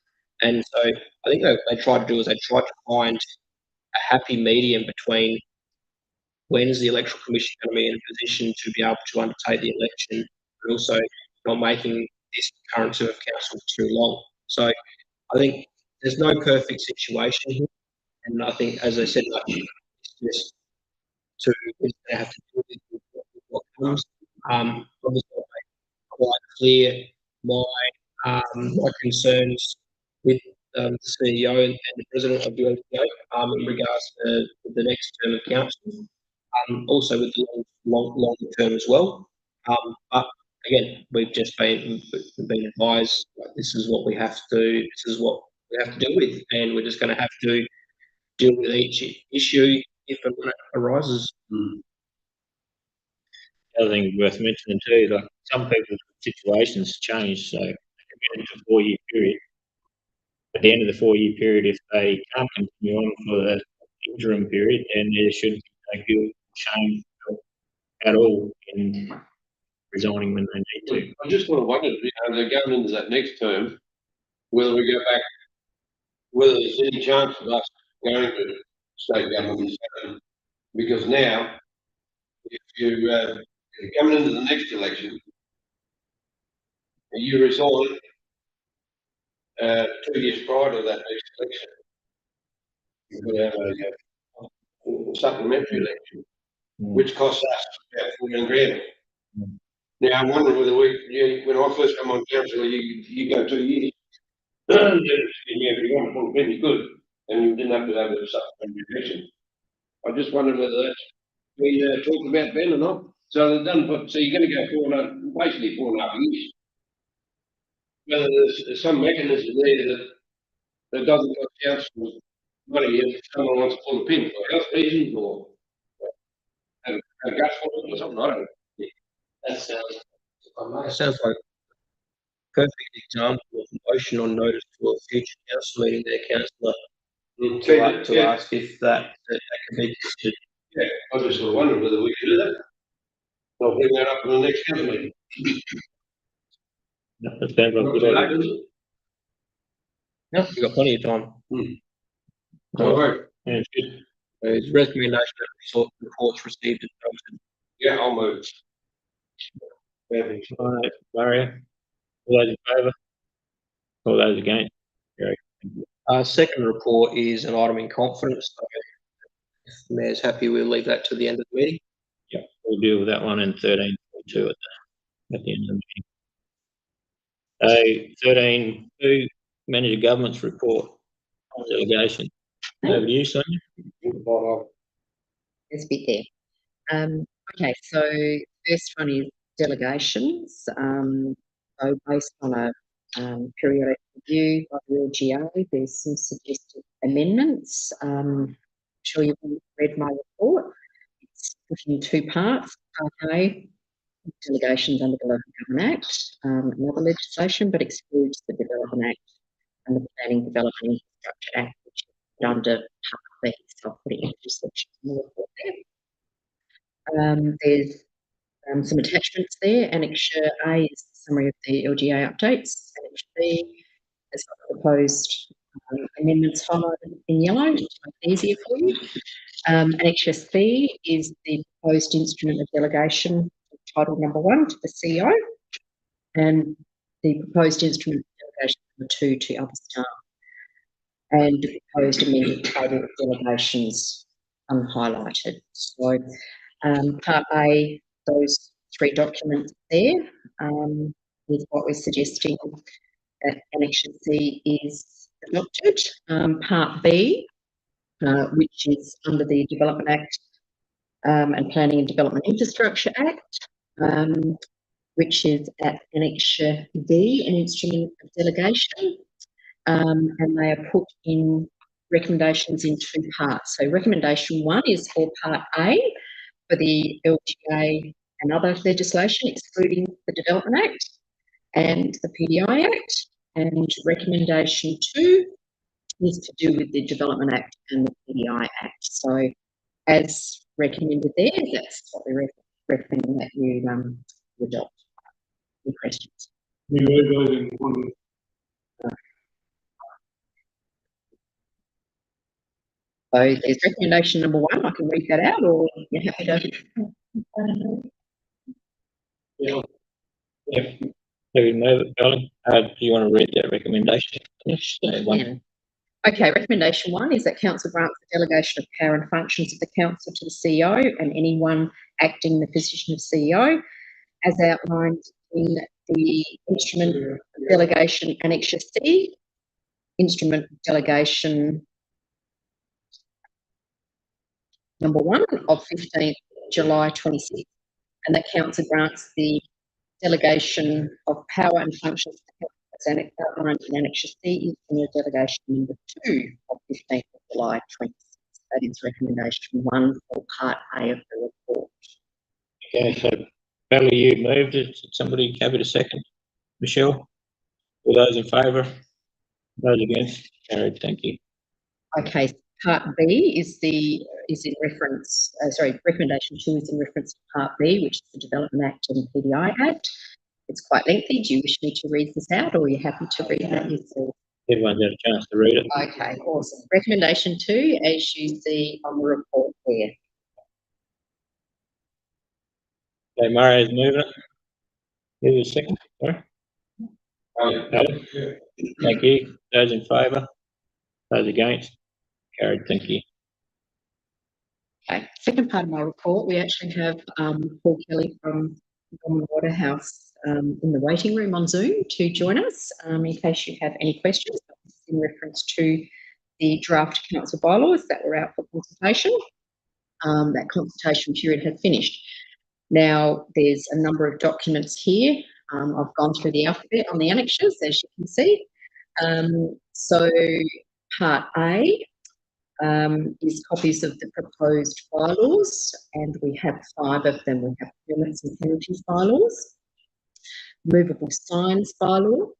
And so I think they tried to do is they tried to find a happy medium between when is the Electoral Commission going to be in a position to be able to undertake the election, but also not making this current term of council too long. So I think there's no perfect situation here, and I think, as I said, it's just to have to deal with what comes. Obviously, I made quite clear my concerns with the CEO and the president of the LGA in regards to the next term of council, also with the longer term as well. But again, we've just been advised this is what we have to deal with, and we're just going to have to deal with each issue if and when it arises. The other thing worth mentioning too, like some people's situations change, so they come into a 4-year period. At the end of the 4-year period, if they can't continue on for the interim period, then there shouldn't be no guilt, shame at all in resigning when they need to. I just sort of wondered, they're going into that next term, whether we go back, whether there's any chance of us going to state government instead. Because now, if you're coming into the next election, you resign 2 years prior to that next election, you could have a supplementary election, which costs us about 14 grand. Now, I'm wondering whether when I first come on council, you go 2 years. If you want to put it good, and you didn't have to have a supplementary election. I just wondered whether that's we talked about Ben or not. So they've done, so you're going to go basically 4.5 years. Whether there's some mechanism there that doesn't cost council money if someone wants to pull the pin for health reasons or have gut for it or something. I don't know. That sounds like a perfect example of motion on notice to a future council meeting, their councillor to ask if that can be considered. Yeah, I just sort of wondered whether we could do that. I'll bring that up in the next council meeting. That sounds like a good idea. No, we've got plenty of time. All right. Yeah, it's good. There's recommendation that reports received and posted. Yeah, I'll move. Perfect. All right, Mario. All those in favour? All those against? Great. Second report is an item in confidence. So if the Mayor's happy, we'll leave that to the end of the meeting. Yeah, we'll deal with that one in 13.2 at the end of the meeting. 13.2, Manager Government's report on delegation. Over to you, Sonia. There's a bit there. Okay, so first one is delegations. So based on a periodic review by the LGA, there's some suggested amendments. I'm sure you've all read my report. It's put in 2 parts. Part A, delegations under the Local Government Act, another legislation, but excludes the Development Act and the Planning, Development and Infrastructure Act, which is under Part B. So I'll put it into sections in the report there. There's some attachments there. Annexure A is the summary of the LGA updates. Annexure B has got proposed amendments highlighted in yellow to make it easier for you. Annexure C is the proposed instrument of delegation, title number 1 to the CEO, and the proposed instrument of delegation number 2 to other staff, and the proposed amended table of delegations unhighlighted. So, part A, those 3 documents there, is what we're suggesting that Annexure C is adopted. Part B, which is under the Development Act and Planning and Development Infrastructure Act, which is at Annexure D, an instrument of delegation, and they are put in recommendations in 2 parts. So recommendation 1 is for Part A for the LGA and other legislation, excluding the Development Act and the PDI Act, and recommendation 2 is to do with the Development Act and the PDI Act. So as recommended there, that's what we're recommending that you adopt. Any questions? We move those in one. So there's recommendation number 1. I can read that out, or you're happy to? Yeah. Maybe move it, Darling. Do you want to read that recommendation? Yes. Yeah. Okay, recommendation 1 is that council grants the delegation of power and functions of the council to the CEO and anyone acting in the position of CEO, as outlined in the instrument of delegation Annexure C, instrument of delegation number 1 of 15th July 26, and that council grants the delegation of power and functions as outlined in Annexure C in the delegation number 2 of 15th of July 26. That is recommendation 1 for Part A of the report. Okay, so Valerie, you moved it. Did somebody have it a second? Michelle? All those in favour? Those against? Carried, thank you. Okay, Part B is in reference, recommendation 2 is in reference to Part B, which is the Development Act and PDI Act. It's quite lengthy. Do you wish me to read this out, or are you happy to read that yourself? Everyone's had a chance to read it. Okay, awesome. Recommendation 2, as you see on the report there. Okay, Mario's moving it. Who was second? Sorry. Adam? Thank you. Those in favour? Those against? Carried, thank you. Okay, second part of my report, we actually have Paul Kelly from Norman Waterhouse in the waiting room on Zoom to join us in case you have any questions in reference to the draft council bylaws that were out for consultation. That consultation period had finished. Now, there's a number of documents here. I've gone through the alphabet on the annexures, as you can see. So Part A is copies of the proposed bylaws, and we have 5 of them. We have permits and penalties bylaws, movable signs bylaw,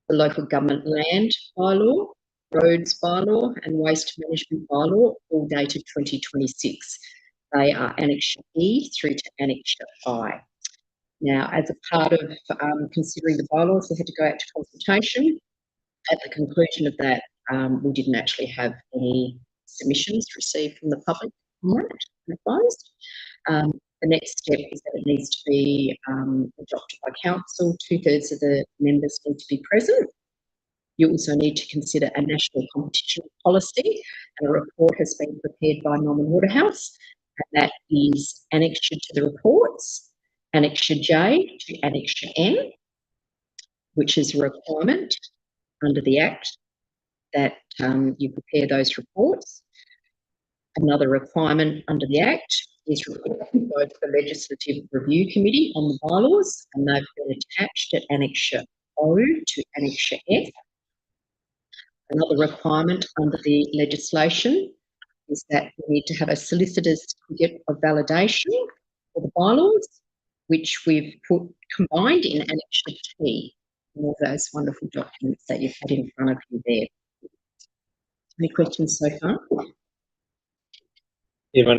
the local government land bylaw, roads bylaw, and waste management bylaw, all dated 2026. They are Annexure E through to Annexure I. Now, as a part of considering the bylaws, we had to go out to consultation. At the conclusion of that, we didn't actually have any submissions received from the public on that, advised. The next step is that it needs to be adopted by council. 2/3 of the members need to be present. You also need to consider a national competition policy, and a report has been prepared by Norman Waterhouse, and that is annexure to the reports, Annexure J to Annexure N, which is a requirement under the Act that you prepare those reports. Another requirement under the Act is reporting by the Legislative Review Committee on the bylaws, and they've been attached at Annexure O to Annexure F. Another requirement under the legislation is that we need to have a solicitor's certificate of validation for the bylaws, which we've combined in Annexure T, all those wonderful documents that you've had in front of you there. Any questions so far? Anyone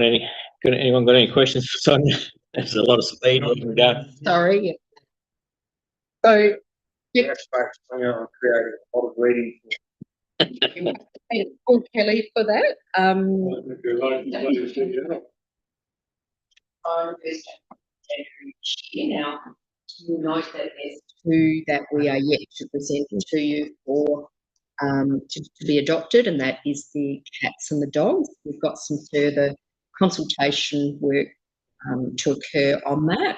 got any questions for Sonia? There's a lot of speed we can go. Sorry. So, That's back to I'm creating a lot of reading. Paul Kelly for that. Now, you note that there's 2 that we are yet to present to you for to be adopted, and that is the cats and the dogs. We've got some further consultation work to occur on that.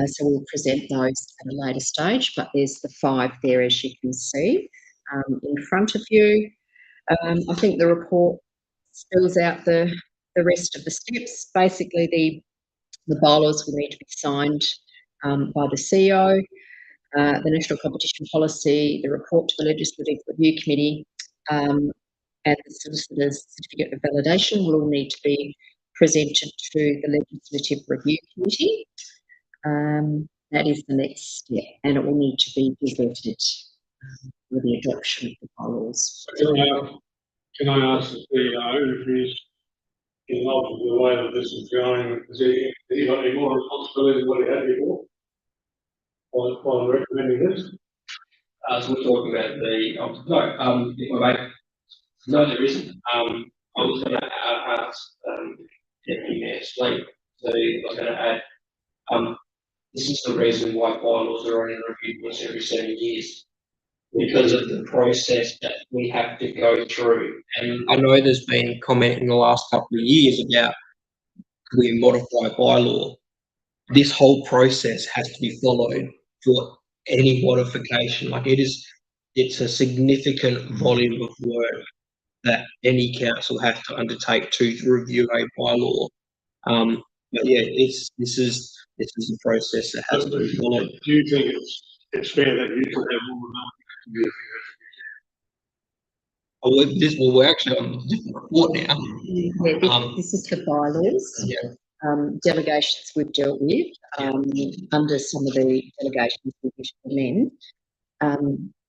So we'll present those at a later stage, but there's the 5 there, as you can see, in front of you. I think the report spells out the rest of the steps. Basically, the bylaws will need to be signed by the CEO, the National Competition Policy, the report to the Legislative Review Committee, and the Solicitor's Certificate of Validation will all need to be presented to the Legislative Review Committee. That is the next step, and it will need to be gazetted with the adoption of the bylaws. Can I ask the CEO if he's involved with the way that this is going? Has he got any more responsibility than what he had before? While recommending this? So we're talking about no, there isn't. I was going to ask Deputy Mayor Sleep, so I was going to add, this is the reason why bylaws are only reviewed once every 7 years, because of the process that we have to go through. And I know there's been comment in the last couple of years about could we modify a bylaw. This whole process has to be followed for any modification. Like it's a significant volume of work that any council has to undertake to review a bylaw. But yeah, this is a process that has to be followed. Do you think it's fair that you could have more than We're actually on a different report now. Yeah, this is the bylaws. Yeah. Delegations we've dealt with under some of the delegations we wish to amend.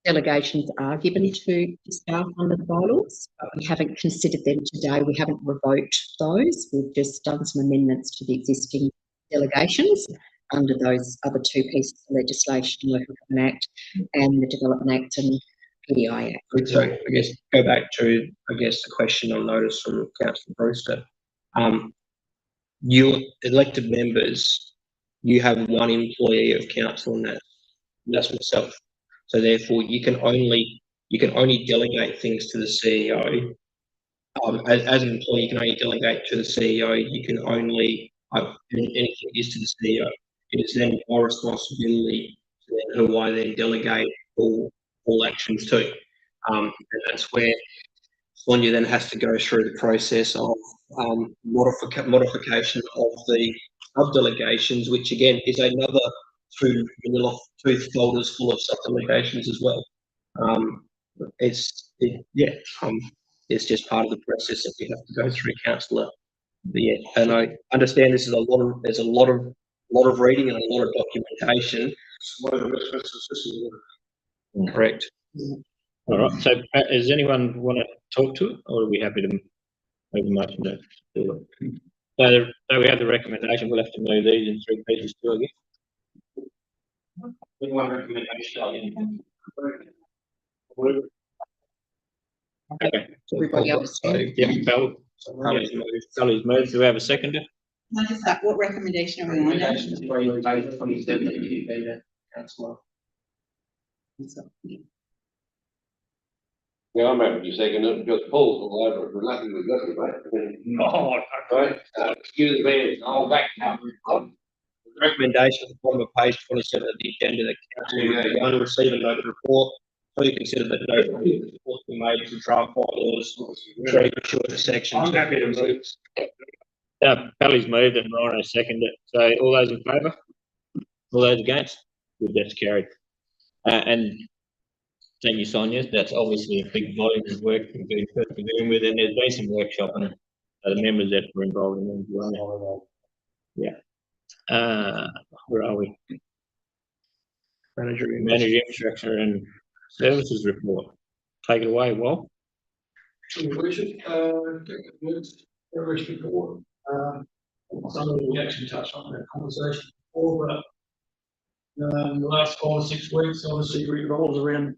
Delegations are given to staff under the bylaws, but we haven't considered them today. We haven't revoked those. We've just done some amendments to the existing delegations under those other 2 pieces of legislation, Local Government Act and the Development Act and PDI Act. So I guess go back to the question on notice from Councillor Brewster. Your elected members, you have 1 employee of council, and that's myself. So therefore, you can only delegate things to the CEO. As an employee, you can only delegate to the CEO. You can only anything is to the CEO. It is then my responsibility to who I then delegate all actions to. And that's where Sonia then has to go through the process of modification of the sub-delegations, which again is another 2 folders full of sub-delegations as well. It's just part of the process that we have to go through, councillor. Yeah, and I understand there's a lot of reading and a lot of documentation. Correct. All right, so does anyone want to talk to it, or are we happy to move a motion to do it? So we have the recommendation, we'll have to move these in 3 pieces too, I guess. With 1 recommendation. Okay. Everybody understand? Yeah, Sally's moved. Do we have a seconder? What is that? What recommendation are we on? Recommendations for you, David, 27 that you've been a councillor. Yeah, I'm happy to second it, because Paul's all over it, for nothing we've got to make. No, Right, excuse me, I'll back now. Recommendation at the bottom of page 27 of the agenda that council will receive a note of report. Please consider that no report be made to draft bylaws, treat shorter sections. I'm happy to move. Pally's moved and Rhino seconded it. So all those in favour? All those against? Good, that's carried. And thank you, Sonia. That's obviously a big volume of work we've been doing with, and there's been some workshop and the members that were involved in them as well. Yeah. Where are we? Manager infrastructure and services report. Take it away, Wal. Progress report. Some of we actually touched on that conversation before, but the last 5 or 6 weeks obviously revolves around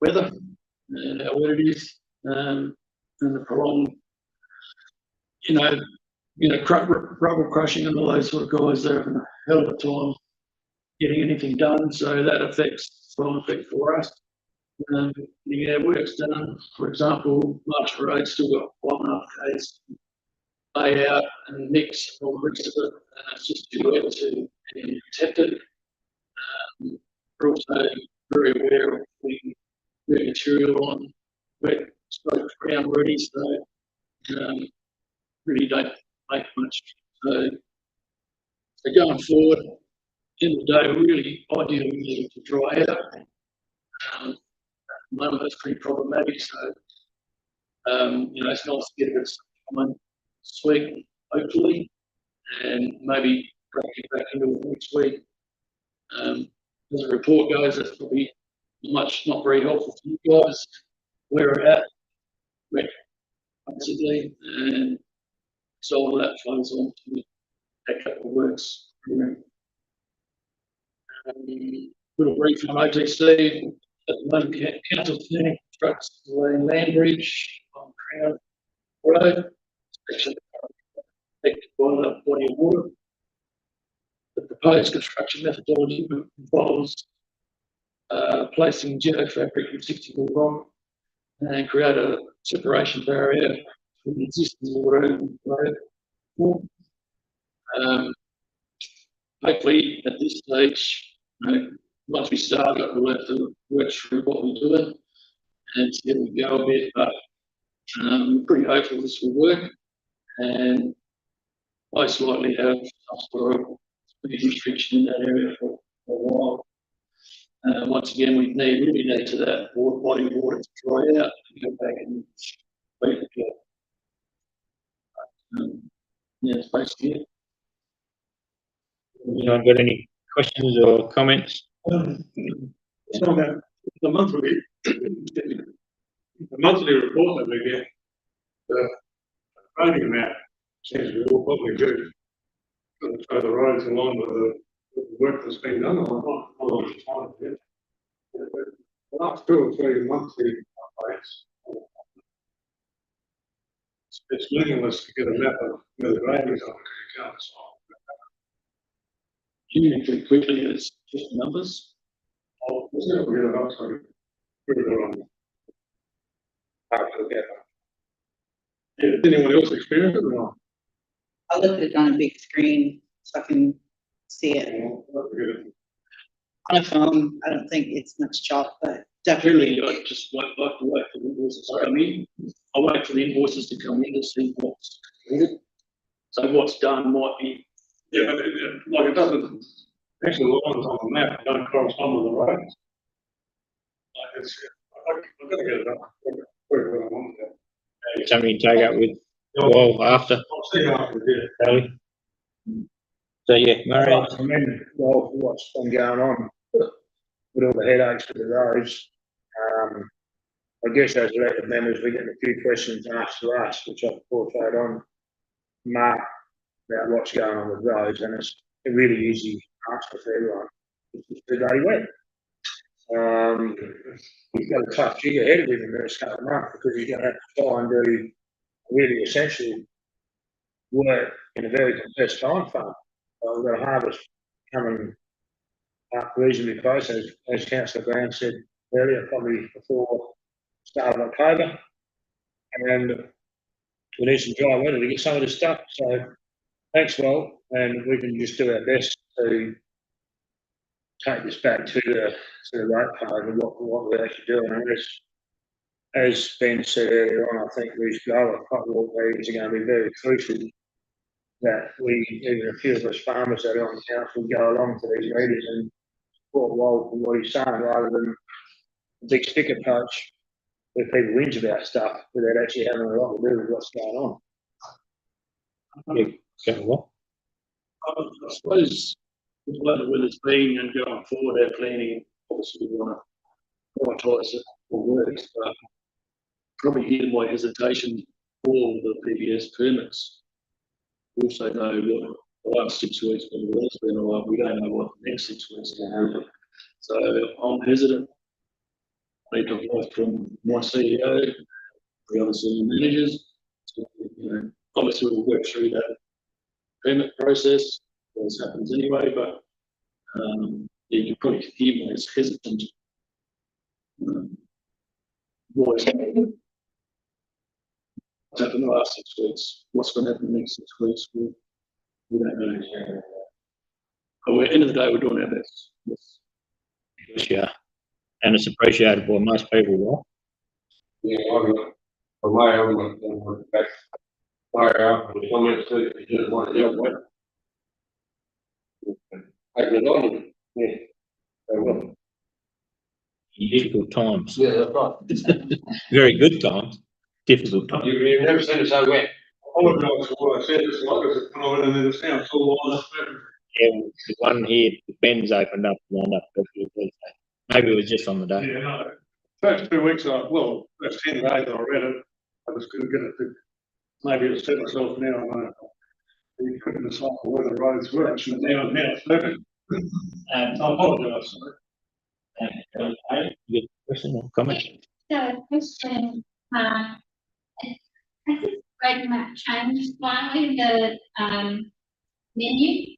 weather and how wet it is, and the prolonged, rubble crushing and all those sort of guys there having a hell of a time getting anything done. So that affects for us. Work's done. For example, March Road still got 1.5 k's lay out and mix all the rest of it. It's just too wet to be protected. We're also very aware of the wet material on wet stroke ground already, so really don't make much. So going forward, at the end of the day, really ideally to dry out. At the moment, that's pretty problematic. So, it's nice to get a bit of sunshine, sweet, hopefully, and maybe break it back into it next week. As the report goes, that's probably not very helpful for you guys where we're at, basically, and so all that flows on to that couple of works. Little brief on OTC. At the moment, council planning constructs the land bridge on Crown Road, section affected by the body of water. The proposed construction methodology involves placing geofabric with 60 mil rock and create a separation barrier from the existing water and road. Hopefully, at this stage, once we start it, we'll have to work through what we're doing and see how we go a bit, but we're pretty hopeful this will work and most likely have some sort of speed restriction in that area for a while. Once again, we really need to that body of water to dry out and go back and wait the job. Yeah, it's basically it. Anyone got any questions or comments? So that the monthly report that we get, the voting map seems to be all probably good. So the roads along with the work that's been done on the time yet. The last 2 or 3 monthly updates. It's meaningless to get a map of where the grading is on the accounts. Pretty quickly, it's just numbers. Oh, was it? We're going to sorry. We're going to Did anyone else experience it or not? I'll look at it on a big screen so I can see it. On a phone, I don't think it's much chalk, but definitely. Really, I just like to wait for the invoices to come in. I wait for the invoices to come in to see what's needed. So what's done might be. Yeah, but it doesn't, actually the lines on the map don't correspond with the roads. Like I've got to get it up. Where I want that. Something you take up with well after. I'll see after this. Ellie. So yeah, Murray. I commend Noel for what's been going on with all the headaches with the roads. I guess as elected members, we get a few questions asked to us, which I've portrayed on Mark about what's going on with roads, and it's a really easy answer for everyone. It's too bloody wet. He's got a tough gig ahead of him in the next couple of months because he's going to have to try and do really essential work in a very compressed time frame. We've got a harvest coming up reasonably close, as Councillor Brown said earlier, probably before start of October, and we need some dry weather to get some of this stuff. So thanks, Will, and we can just do our best to take this back to the ratepayers and what we're actually doing. And as Ben said earlier on, I think these lower cottonwood meetings are going to be very crucial. That we, even a few of us farmers that are on the council, go along to these meetings and support Will from what he's saying, rather than a big stick approach where people whinge about stuff without actually having a lot to do with what's going on. Yeah, go what? I suppose with what the weather's been and going forward, our planning, obviously we want to prioritise it for works, but probably here my hesitation for the PBS permits. We also know what the last 6 weeks when the weather's been alright, we don't know what the next 6 weeks are going to happen. So I'm hesitant. I need advice from my CEO, the other senior managers. So, obviously we'll work through that permit process. Always happens anyway, but you probably hear me as hesitant. happened the last 6 weeks, what's going to happen in the next 6 weeks, we don't know. But at the end of the day, we're doing our best. Yes. Yeah, and it's appreciated by most people, Yeah, for my own, back, fire out, the comments too, if you just want to help with. Taking it on, yeah. They will. right? Difficult times, Yeah, that's right. very good times, difficult times. You've never seen it so wet. I apologise for what I said, it's like it's a comment and then it sounds all lined up. Yeah, the one here, the Ben's opened up, lined up perfectly. Maybe it was just on the day. Yeah, no. First 2 weeks, first 10 days I read it, I just couldn't get it to, maybe it'll set itself now, you couldn't decide where the roads were, actually, now it's perfect. And I apologise, sorry. Good question or comment? So, question, has this grade map changed slightly, the, menu?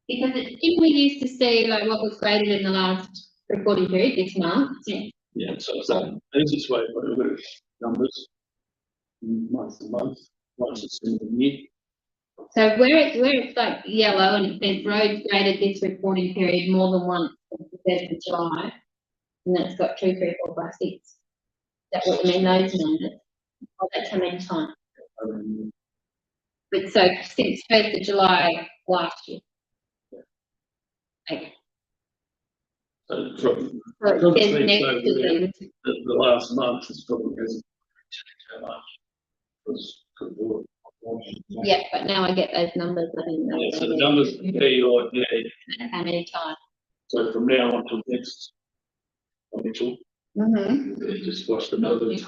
Because if we used to see like what was graded in the last reporting period this month, Yeah, so it's that easiest way, but we've got numbers, month to month, once it's in the year. so where it's like yellow and it says roads graded this reporting period more than once, it says for July, and then it's got 2, 3, 4, 5, 6. Is that what you mean, those numbers? Oh, that's how many times? But so since 1st of July last year. Okay. So So it Probably says so, next yeah. to them. the last month is probably hasn't changed so much. Because Yeah, but now I get those numbers. I didn't know. yeah, so the numbers, yeah, you're like, yeah, How many times? so from now on till next financial, just watch the numbers.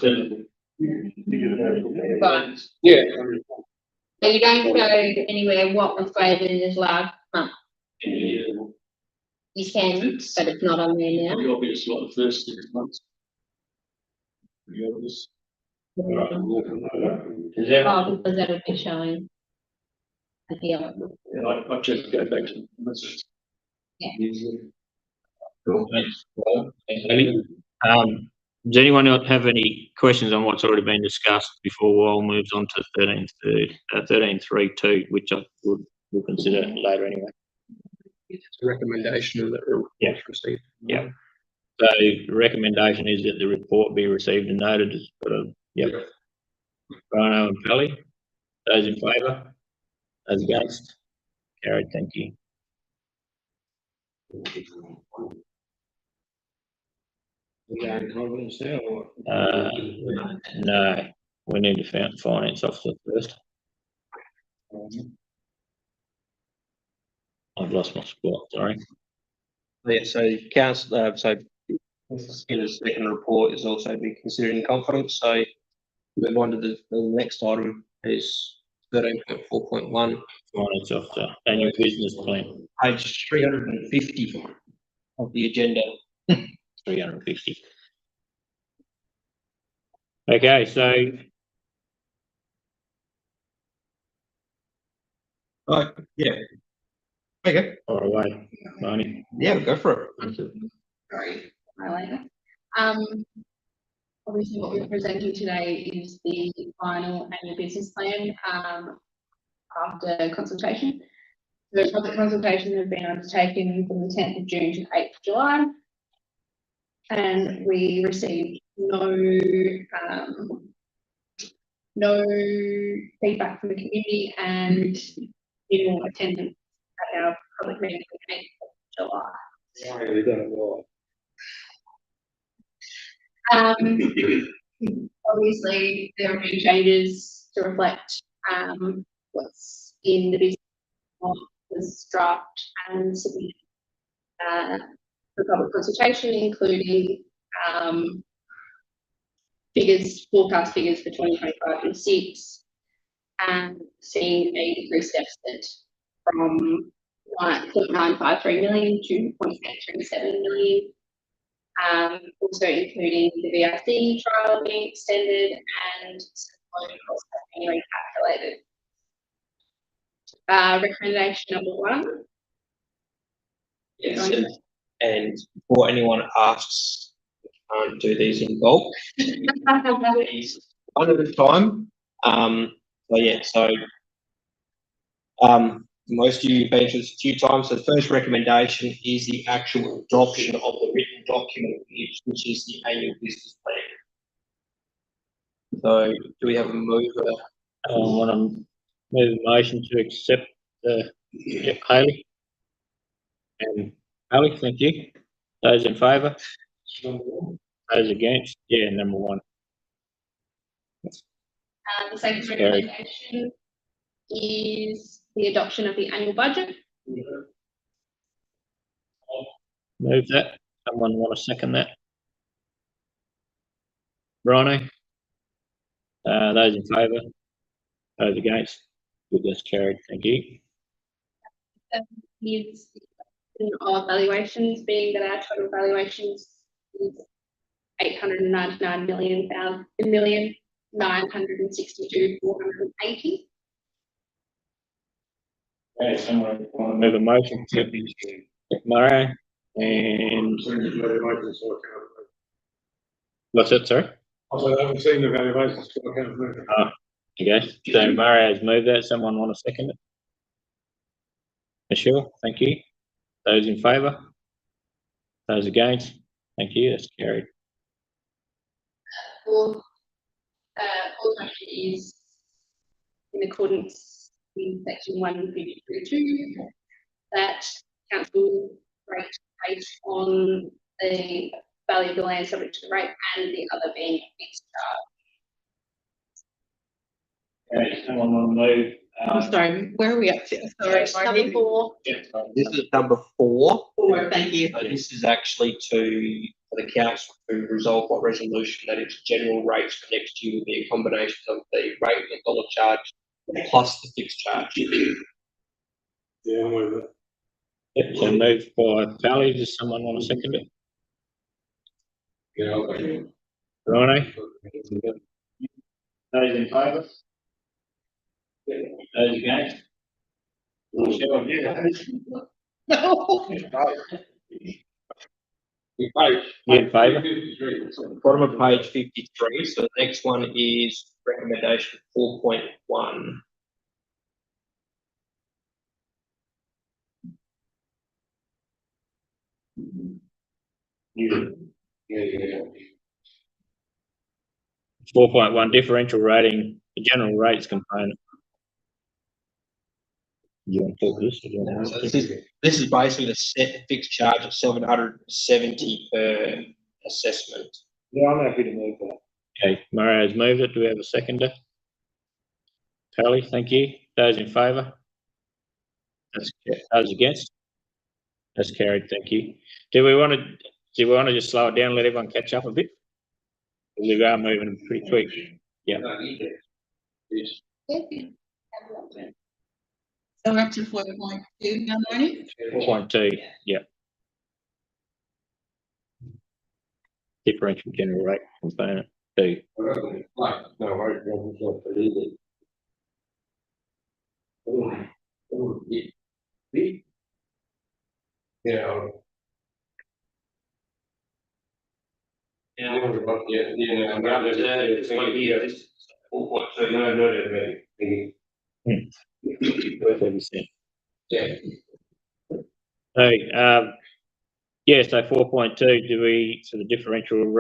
Right. Yeah. So you don't go anywhere what was graded in this last month. Yeah, You can, but it's not on there now. probably obvious like the first 6 months. The others. Is that? Oh, because that'll be showing. I feel. Yeah, I just go back to the message. Cool, thanks. Well, thanks, Amy. Does anyone else have any questions on what's already been discussed before Wall moves on to 13.3.2, which we'll consider later anyway? It's a recommendation that we'll Yeah. receive. Yeah. So the recommendation is that the report be received and noted as, yep. Rhino and Pelly, those in favour? Those against? Carried, thank you. No, we need to find finance officer first. I've lost my spot, sorry. Yeah, so council, so Skinner's second report is also be considered in confidence, so move on to the next item is 13.4.1, Finance officer, annual business plan, page 350 of the agenda. 350. Okay, so Yeah. Okay, far away, Barney. yeah, go for it. Sorry, later. Obviously what we're presenting today is the final annual business plan, after consultation. The public consultation has been undertaken from the 10th of June to 8th of July. And we received no feedback from the community and minimal attendance at our public meeting on the 8th of July. Obviously, there have been changes to reflect what's in the business plan was draft and submitted for public consultation, including forecast figures for 2025 and 6, and seeing a decreased deficit from 0.953 million to 0.837 million. Also including the VRC trial being extended and some loan costs being recalculated. Recommendation number 1. Yes, and before anyone asks, we can't do these in bulk. These one at a time. So yeah, most of you have been through this a few times. So the first recommendation is the actual adoption of the written document, which is the annual business plan. So do we have a mover? I want to move a motion to accept Haley. And Haley, thank you. Those in favour? Those against? Yeah, number one. The second Carried. recommendation is the adoption of the annual budget. Move that. Someone want to second that? Rhino? Those in favour? Those against? Good, that's carried. Thank you. Is of valuations, being that our total valuations is 899,962,480. Okay, someone want to move a motion to Murray and what's that, sorry? I haven't seen the valuations, so I can't move it. Okay, so Murray has moved that. Someone want to second it? Michelle, thank you. Those in favour? Those against? Thank you, that's carried. Fourth motion is in accordance with section 153.2 that council rate based on the value of the land subject to the rate and the other being fixed charge. Okay, someone want to move? I'm sorry, where are we up to? Sorry, Number 4. This is number 4. Thank you. So this is actually for the council to resolve by resolution that its general rates for next year will be a combination of the rate and the dollar charge plus the fixed charge. Yeah, I'm with it. Yep, so moved by Valley. Does someone want to second it? Yeah. Rhino? Those in favour? Those against? Michelle, In favour? Bottom of page 53. So the next one is recommendation 4.1. Yeah. 4.1 differential rating, the general rates component. You want to talk this? Or do you want So to this is basically the set fixed charge of 770 per assessment. Yeah, I'm happy to move that. Okay, Murray has moved it. Do we have a seconder? Kelly, thank you. Those in favour? Those against? That's carried, thank you. Do we want to just slow it down, let everyone catch up a bit? We are moving pretty quick. Yeah. So we're up to 4.2 now, Marnie? 4.2, yeah. Differential general rate component 2. Yeah. Worth every cent. Yeah. Yeah, so 4.2, so the differential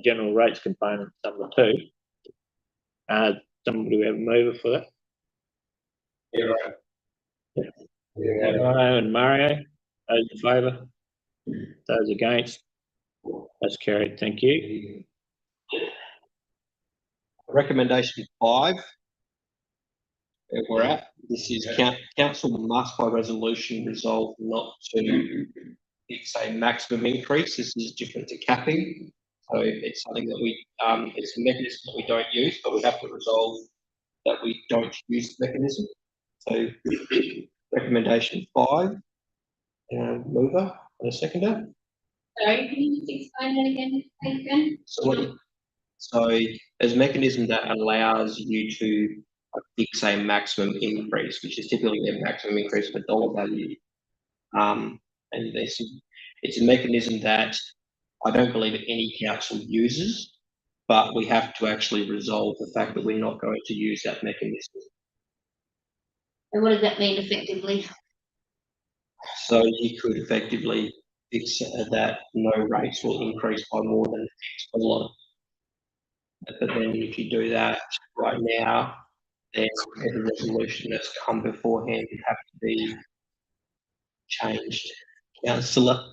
general rates component, number 2. Do we have a mover for that? Yeah, right. Yeah. Yeah. Mario and Mario, those in favour? Those against? That's carried, thank you. Recommendation 5. Where we're at, this is council must by resolution resolve not to fix a maximum increase. This is different to capping. So it's something that it's a mechanism that we don't use, but we have to resolve that we don't use the mechanism. So recommendation 5. Mover and a seconder. Sorry, can you just explain that again? So there's a mechanism that allows you to fix a maximum increase, which is typically a maximum increase of a dollar value. And it's a mechanism that I don't believe any council uses, but we have to actually resolve the fact that we're not going to use that mechanism. And what does that mean effectively? So you could effectively fix that no rates will increase by more than X dollar. But then if you do that right now, then every resolution that's come beforehand would have to be changed, councillor.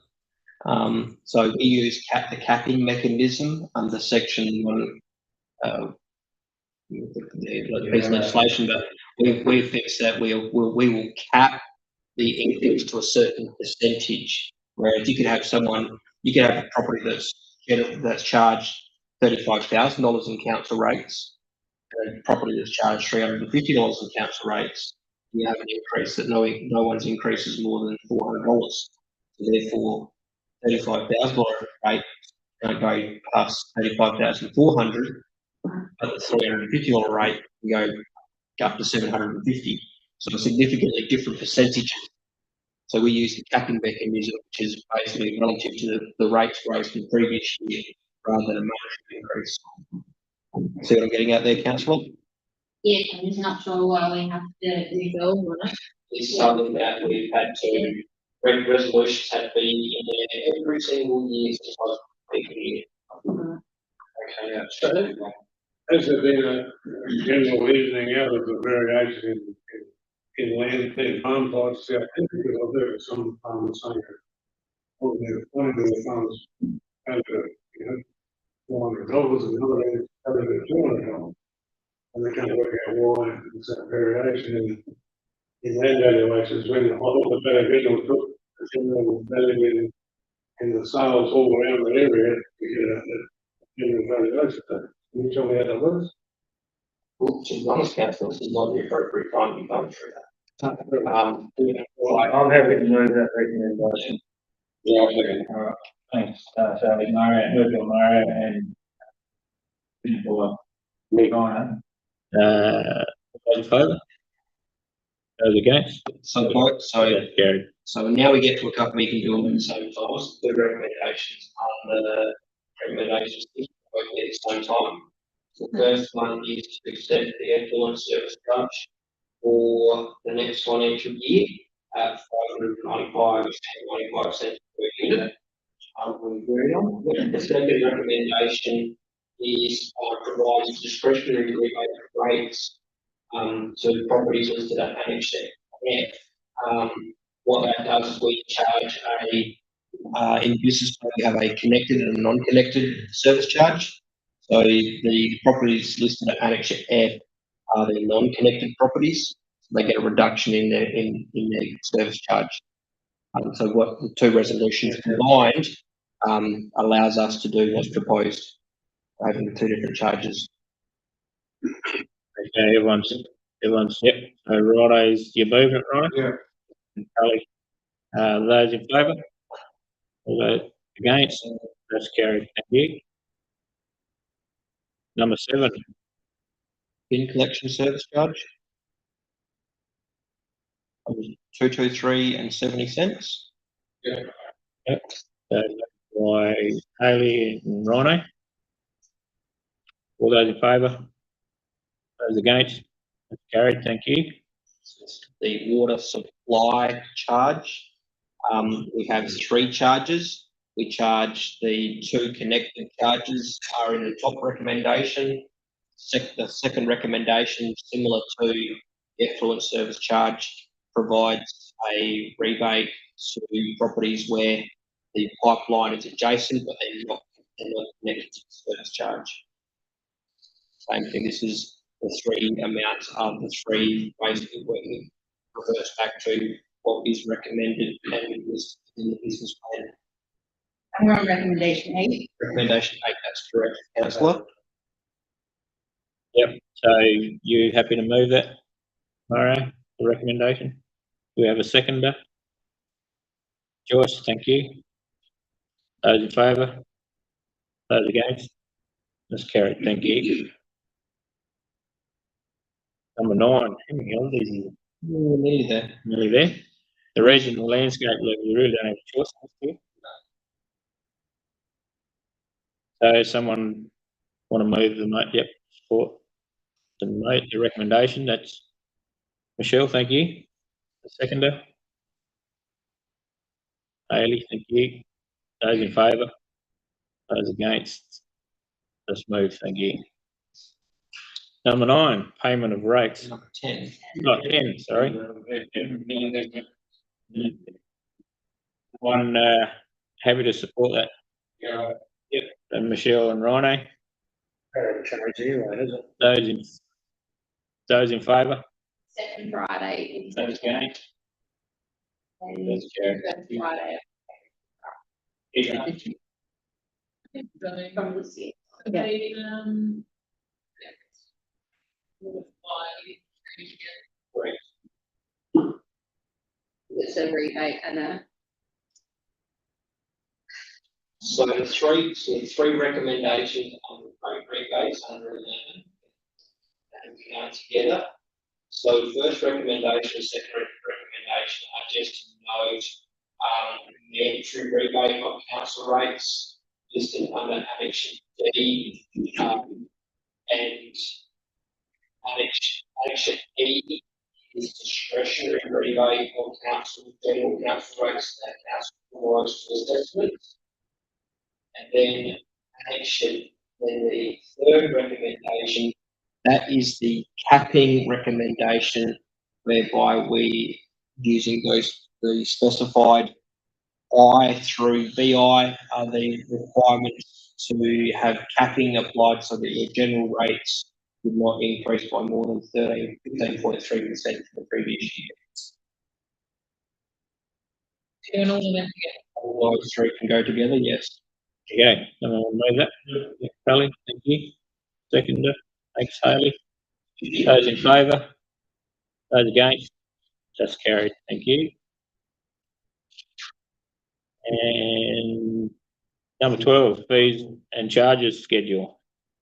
So we use the capping mechanism under section 1, the piece of legislation, but we fixed that we will cap the increase to a certain percentage. Whereas you could have a property that's charged $35,000 in council rates, and a property that's charged $350 in council rates. You have an increase that no one's increase is more than $400. So therefore, $35,000 rate don't go past $35,400, but the $350 rate can go up to $750. So a significantly different percentage. So we use the capping mechanism, which is basically relative to the rates growth in the previous year rather than a monetary increase. See what I'm getting at there, councillor? Yeah, I'm just not sure why we have to resolve on it. It's something that we've had to, resolutions have been in there every single year since I was here. Okay, so Has there been a general evening out of the variation in land and farm prices out there? Because I've heard some farmers saying that one of the farmers over, $400 and another end over $200. And they can't work out why there's that variation in land valuations when I thought the beneficial took the general value in the sales all around the area to get a general valuation. Can you tell me how that works? well, to be honest, councillor, this is not the appropriate time to be going through that. I'm happy to move that recommendation. Yeah, I second. All right, thanks, Sally, Mario, moved by Mario and Me. Ryan. Those in favour? Those against? So That's carried. So now we get to a couple we can do them at the same time. The recommendations are the recommendations both at the same time. The first one is to set the effluent service charge for the next financial year at 595 cents per unit. We agree on. The second recommendation is provides discretionary rebate rates to properties listed at Annex F. What that does is we charge in business plan we have a connected and a non-connected service charge. So the properties listed at Annex F are the non-connected properties. So they get a reduction in their service charge. So what the two resolutions combined allows us to do what's proposed, having the two different charges. Okay, everyone's, yep, so righto's your movement, right? Yeah. And Kelly, those in favour? All those against? That's carried, thank you. Number 7, Bin collection service charge. 223 and 70 cents. so by Haley and Rhino. All those in favour? Those against? That's carried, thank you. The water supply charge. We have 3 charges. We charge the 2 connected charges are in the top recommendation. The second recommendation, similar to the effluent service charge, provides a rebate to properties where the pipeline is adjacent, but they're not connected to the service charge. Same thing, this is the 3 amounts of the 3 basically working reverse back to what is recommended and was in the business plan. We're on recommendation 8. Recommendation 8, that's correct, councillor. Yep, so you happy to move that, Mario, the recommendation? Do we have a seconder? Joyce, thank you. Those in favour? Those against? That's carried, thank you. Number 9, how many holidays is it? Nearly there. Nearly there. The regional landscape level, we really don't have a choice. Do we? So someone Want to move yep, support the recommendation, that's Michelle, thank you. The seconder. Hayley, thank you. Those in favour? Those against? Let's move, thank you. Number 9, payment of rates. Number 10. Not 10, sorry. One, happy to support that. Yeah. Yep, and Michelle and Rhino. Those in favour? Second Friday. Those against? And Those carried. third Friday. From this year. Okay, it's a rebate and a. So the three recommendations on the rate rebates under 11 and we go together. So first recommendation, second recommendation are just to note mandatory rebate of council rates listed under Annex D and Annex E is discretionary rebate of general council rates that council provides to assessments. And then the third recommendation, that is the capping recommendation, whereby we using the specified I through BI are the requirements to have capping applied so that your general rates would not increase by more than 15.3% from the previous year. Doing all of them All those three can go together, yes. Okay, someone will move that. Yeah, Kelly, thank you. Seconder, thanks Hayley. Those in favour? Those against? Just carried, thank you. And number 12, fees and charges schedule.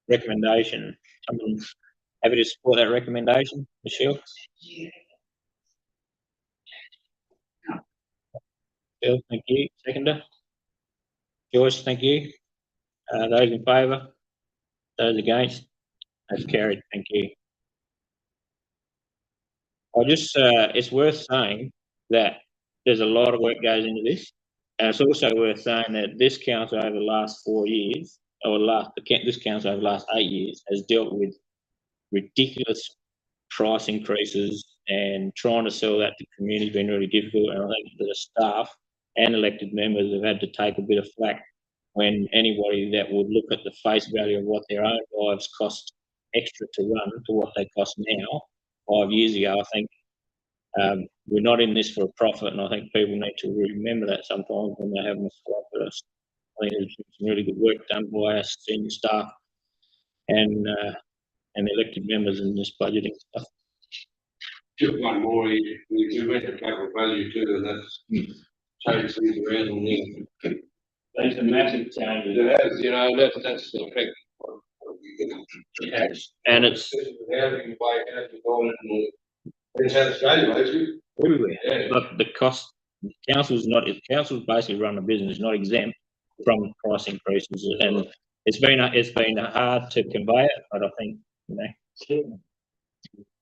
Recommendation. Someone happy to support that recommendation? Michelle? Bill, thank you. Seconder? Joyce, thank you. Those in favour? Those against? That's carried, thank you. It's worth saying that there's a lot of work goes into this. And it's also worth saying that this council over the last 4 years, this council over the last 8 years has dealt with ridiculous price increases and trying to sell that to the community has been really difficult. And I think the staff and elected members have had to take a bit of flack when anybody that would look at the face value of what their own lives cost extra to run to what they cost now. 5 years ago, I think we're not in this for a profit, and I think people need to remember that sometimes when they have a swap with us. I think there's some really good work done by our senior staff and the elected members in this budgeting stuff. Just one more, you mentioned capital value too, and that's changed things around and then. These are massive changes. It has, you know, that's the effect. And it's Housing, way, housing, going and it's how Australia, basically. everywhere. Yeah. But the cost, council's basically run a business, not exempt from price increases, and it's been hard to convey it, but I think,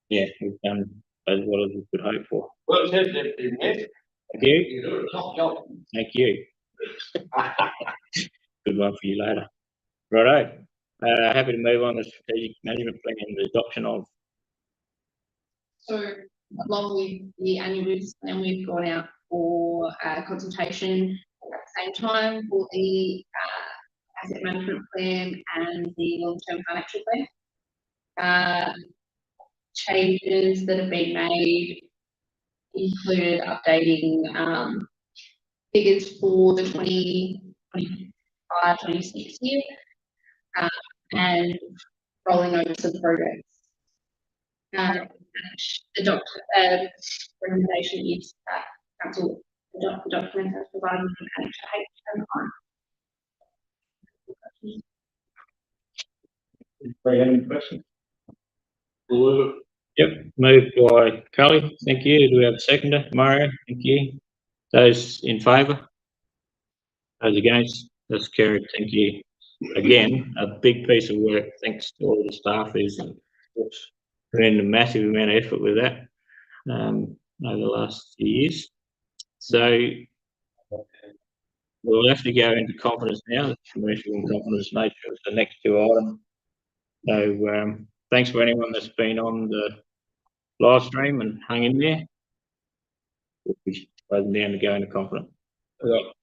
yeah, we've done as well as we could hope for. Well, it's interesting, isn't it? Thank you. You do a top job. Thank you. Good one for you later. Righto. Happy to move on to strategic management plan and the adoption of. So along with the annual business plan, we've gone out for consultation at the same time for the asset management plan and the long-term financial plan. Changes that have been made included updating figures for the 2025-26 year and rolling over some progress. The recommendation is that council adopt the document as provided in Annex H. Anybody have any questions? Yep, moved by Cully, thank you. Do we have a seconder? Mario, thank you. Those in favour? Those against? That's carried, thank you. again, a big piece of work. Thanks to all the staff who's put in a massive amount of effort with that over the last few years. So we'll have to go into confidence now. The commercial and confidence nature of the next two items. So thanks for anyone that's been on the live stream and hung in there. We'll be closing down to go into confidence. So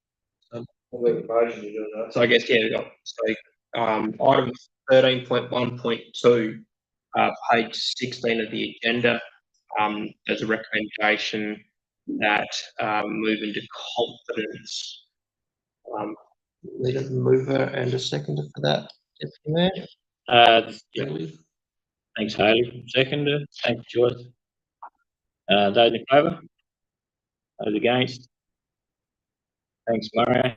I guess, yeah, we got, so, item 13.1.2, page 16 of the agenda, there's a recommendation that, move into confidence. Need a mover and a seconder for that, Deputy Mayor? Yeah. Thanks, Hayley. Seconder. Thanks, Joyce. Those in favour? Those against? Thanks, Mario.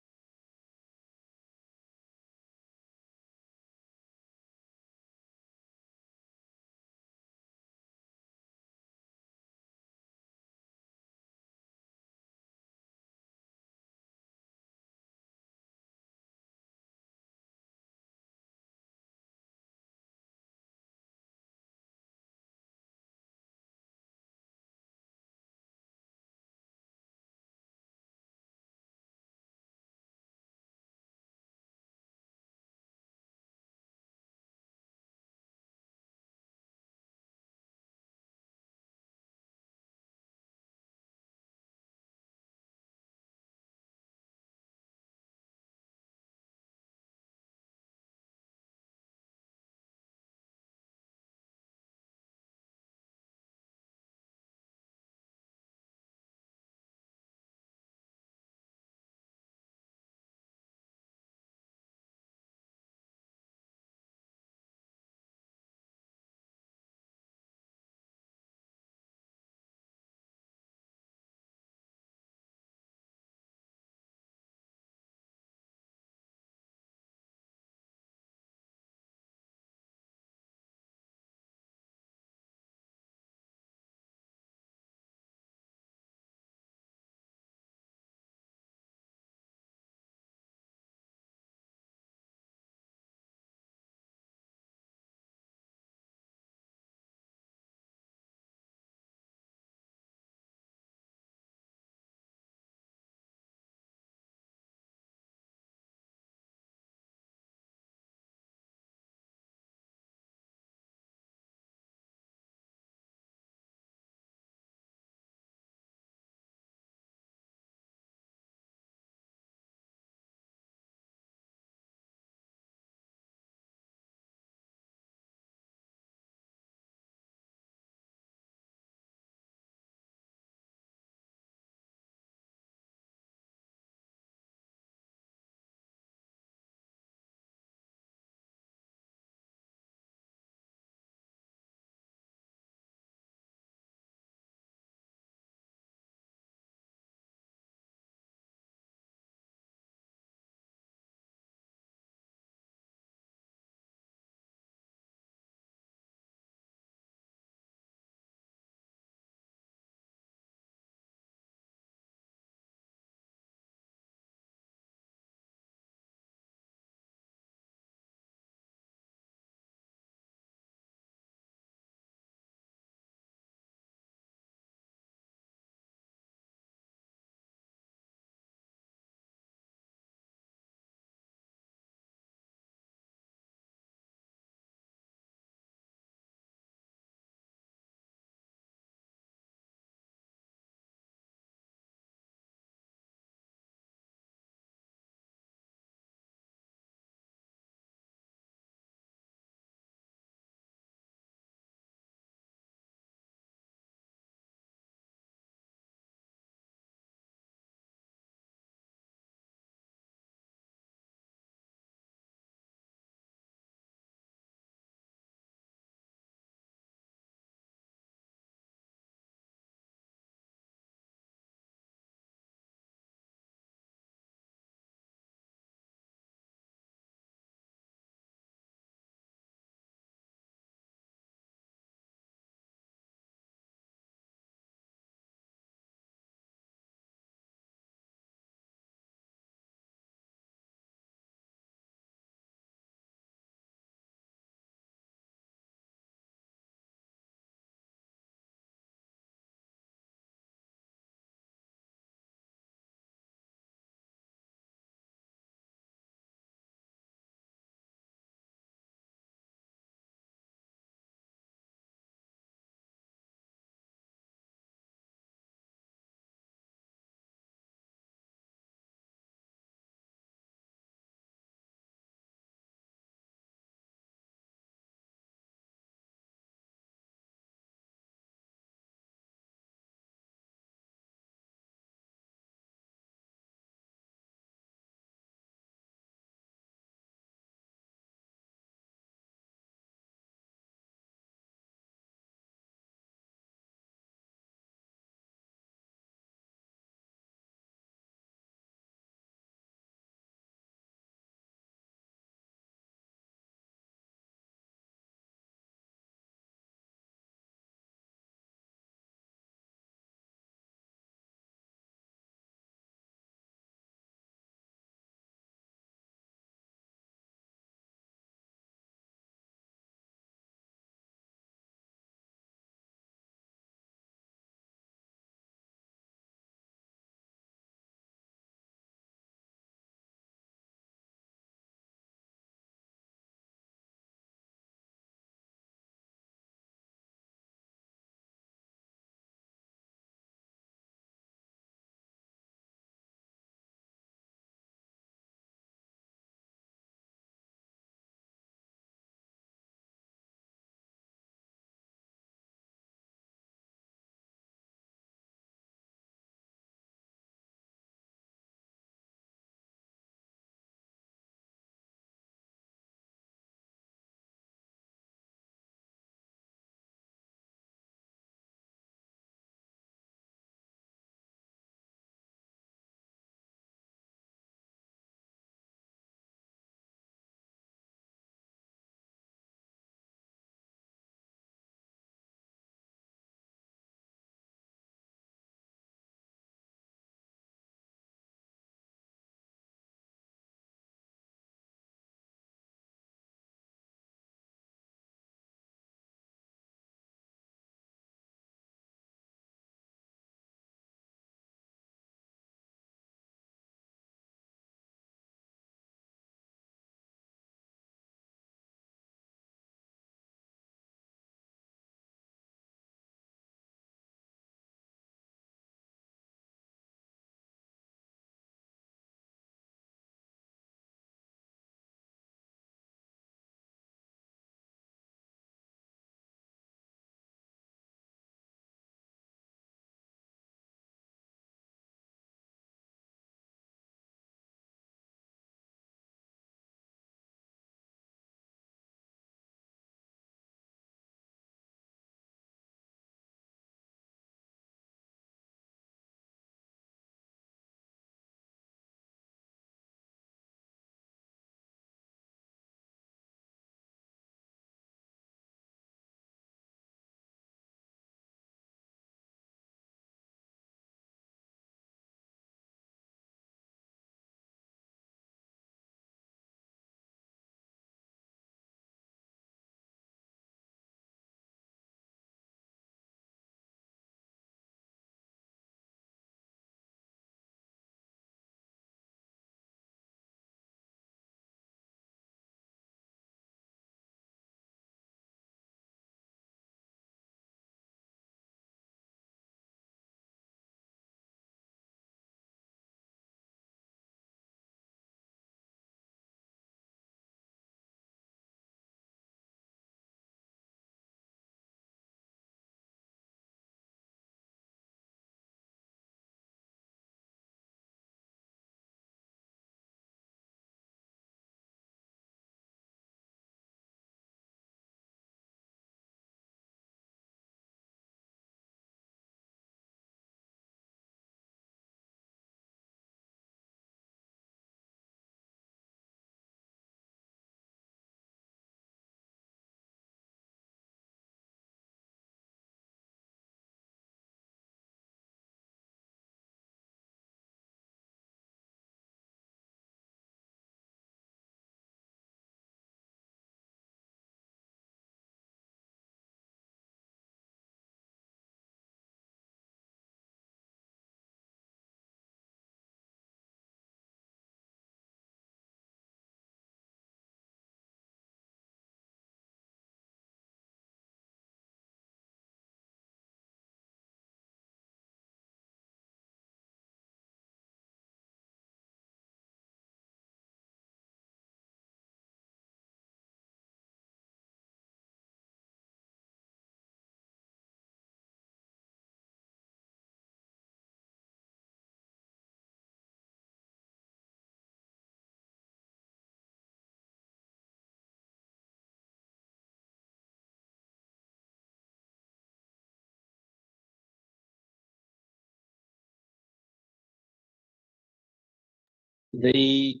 the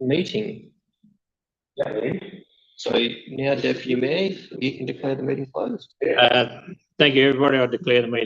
meeting. So now, Deputy Mayor, you can declare the meeting closed. Thank you, everybody. I declare the meeting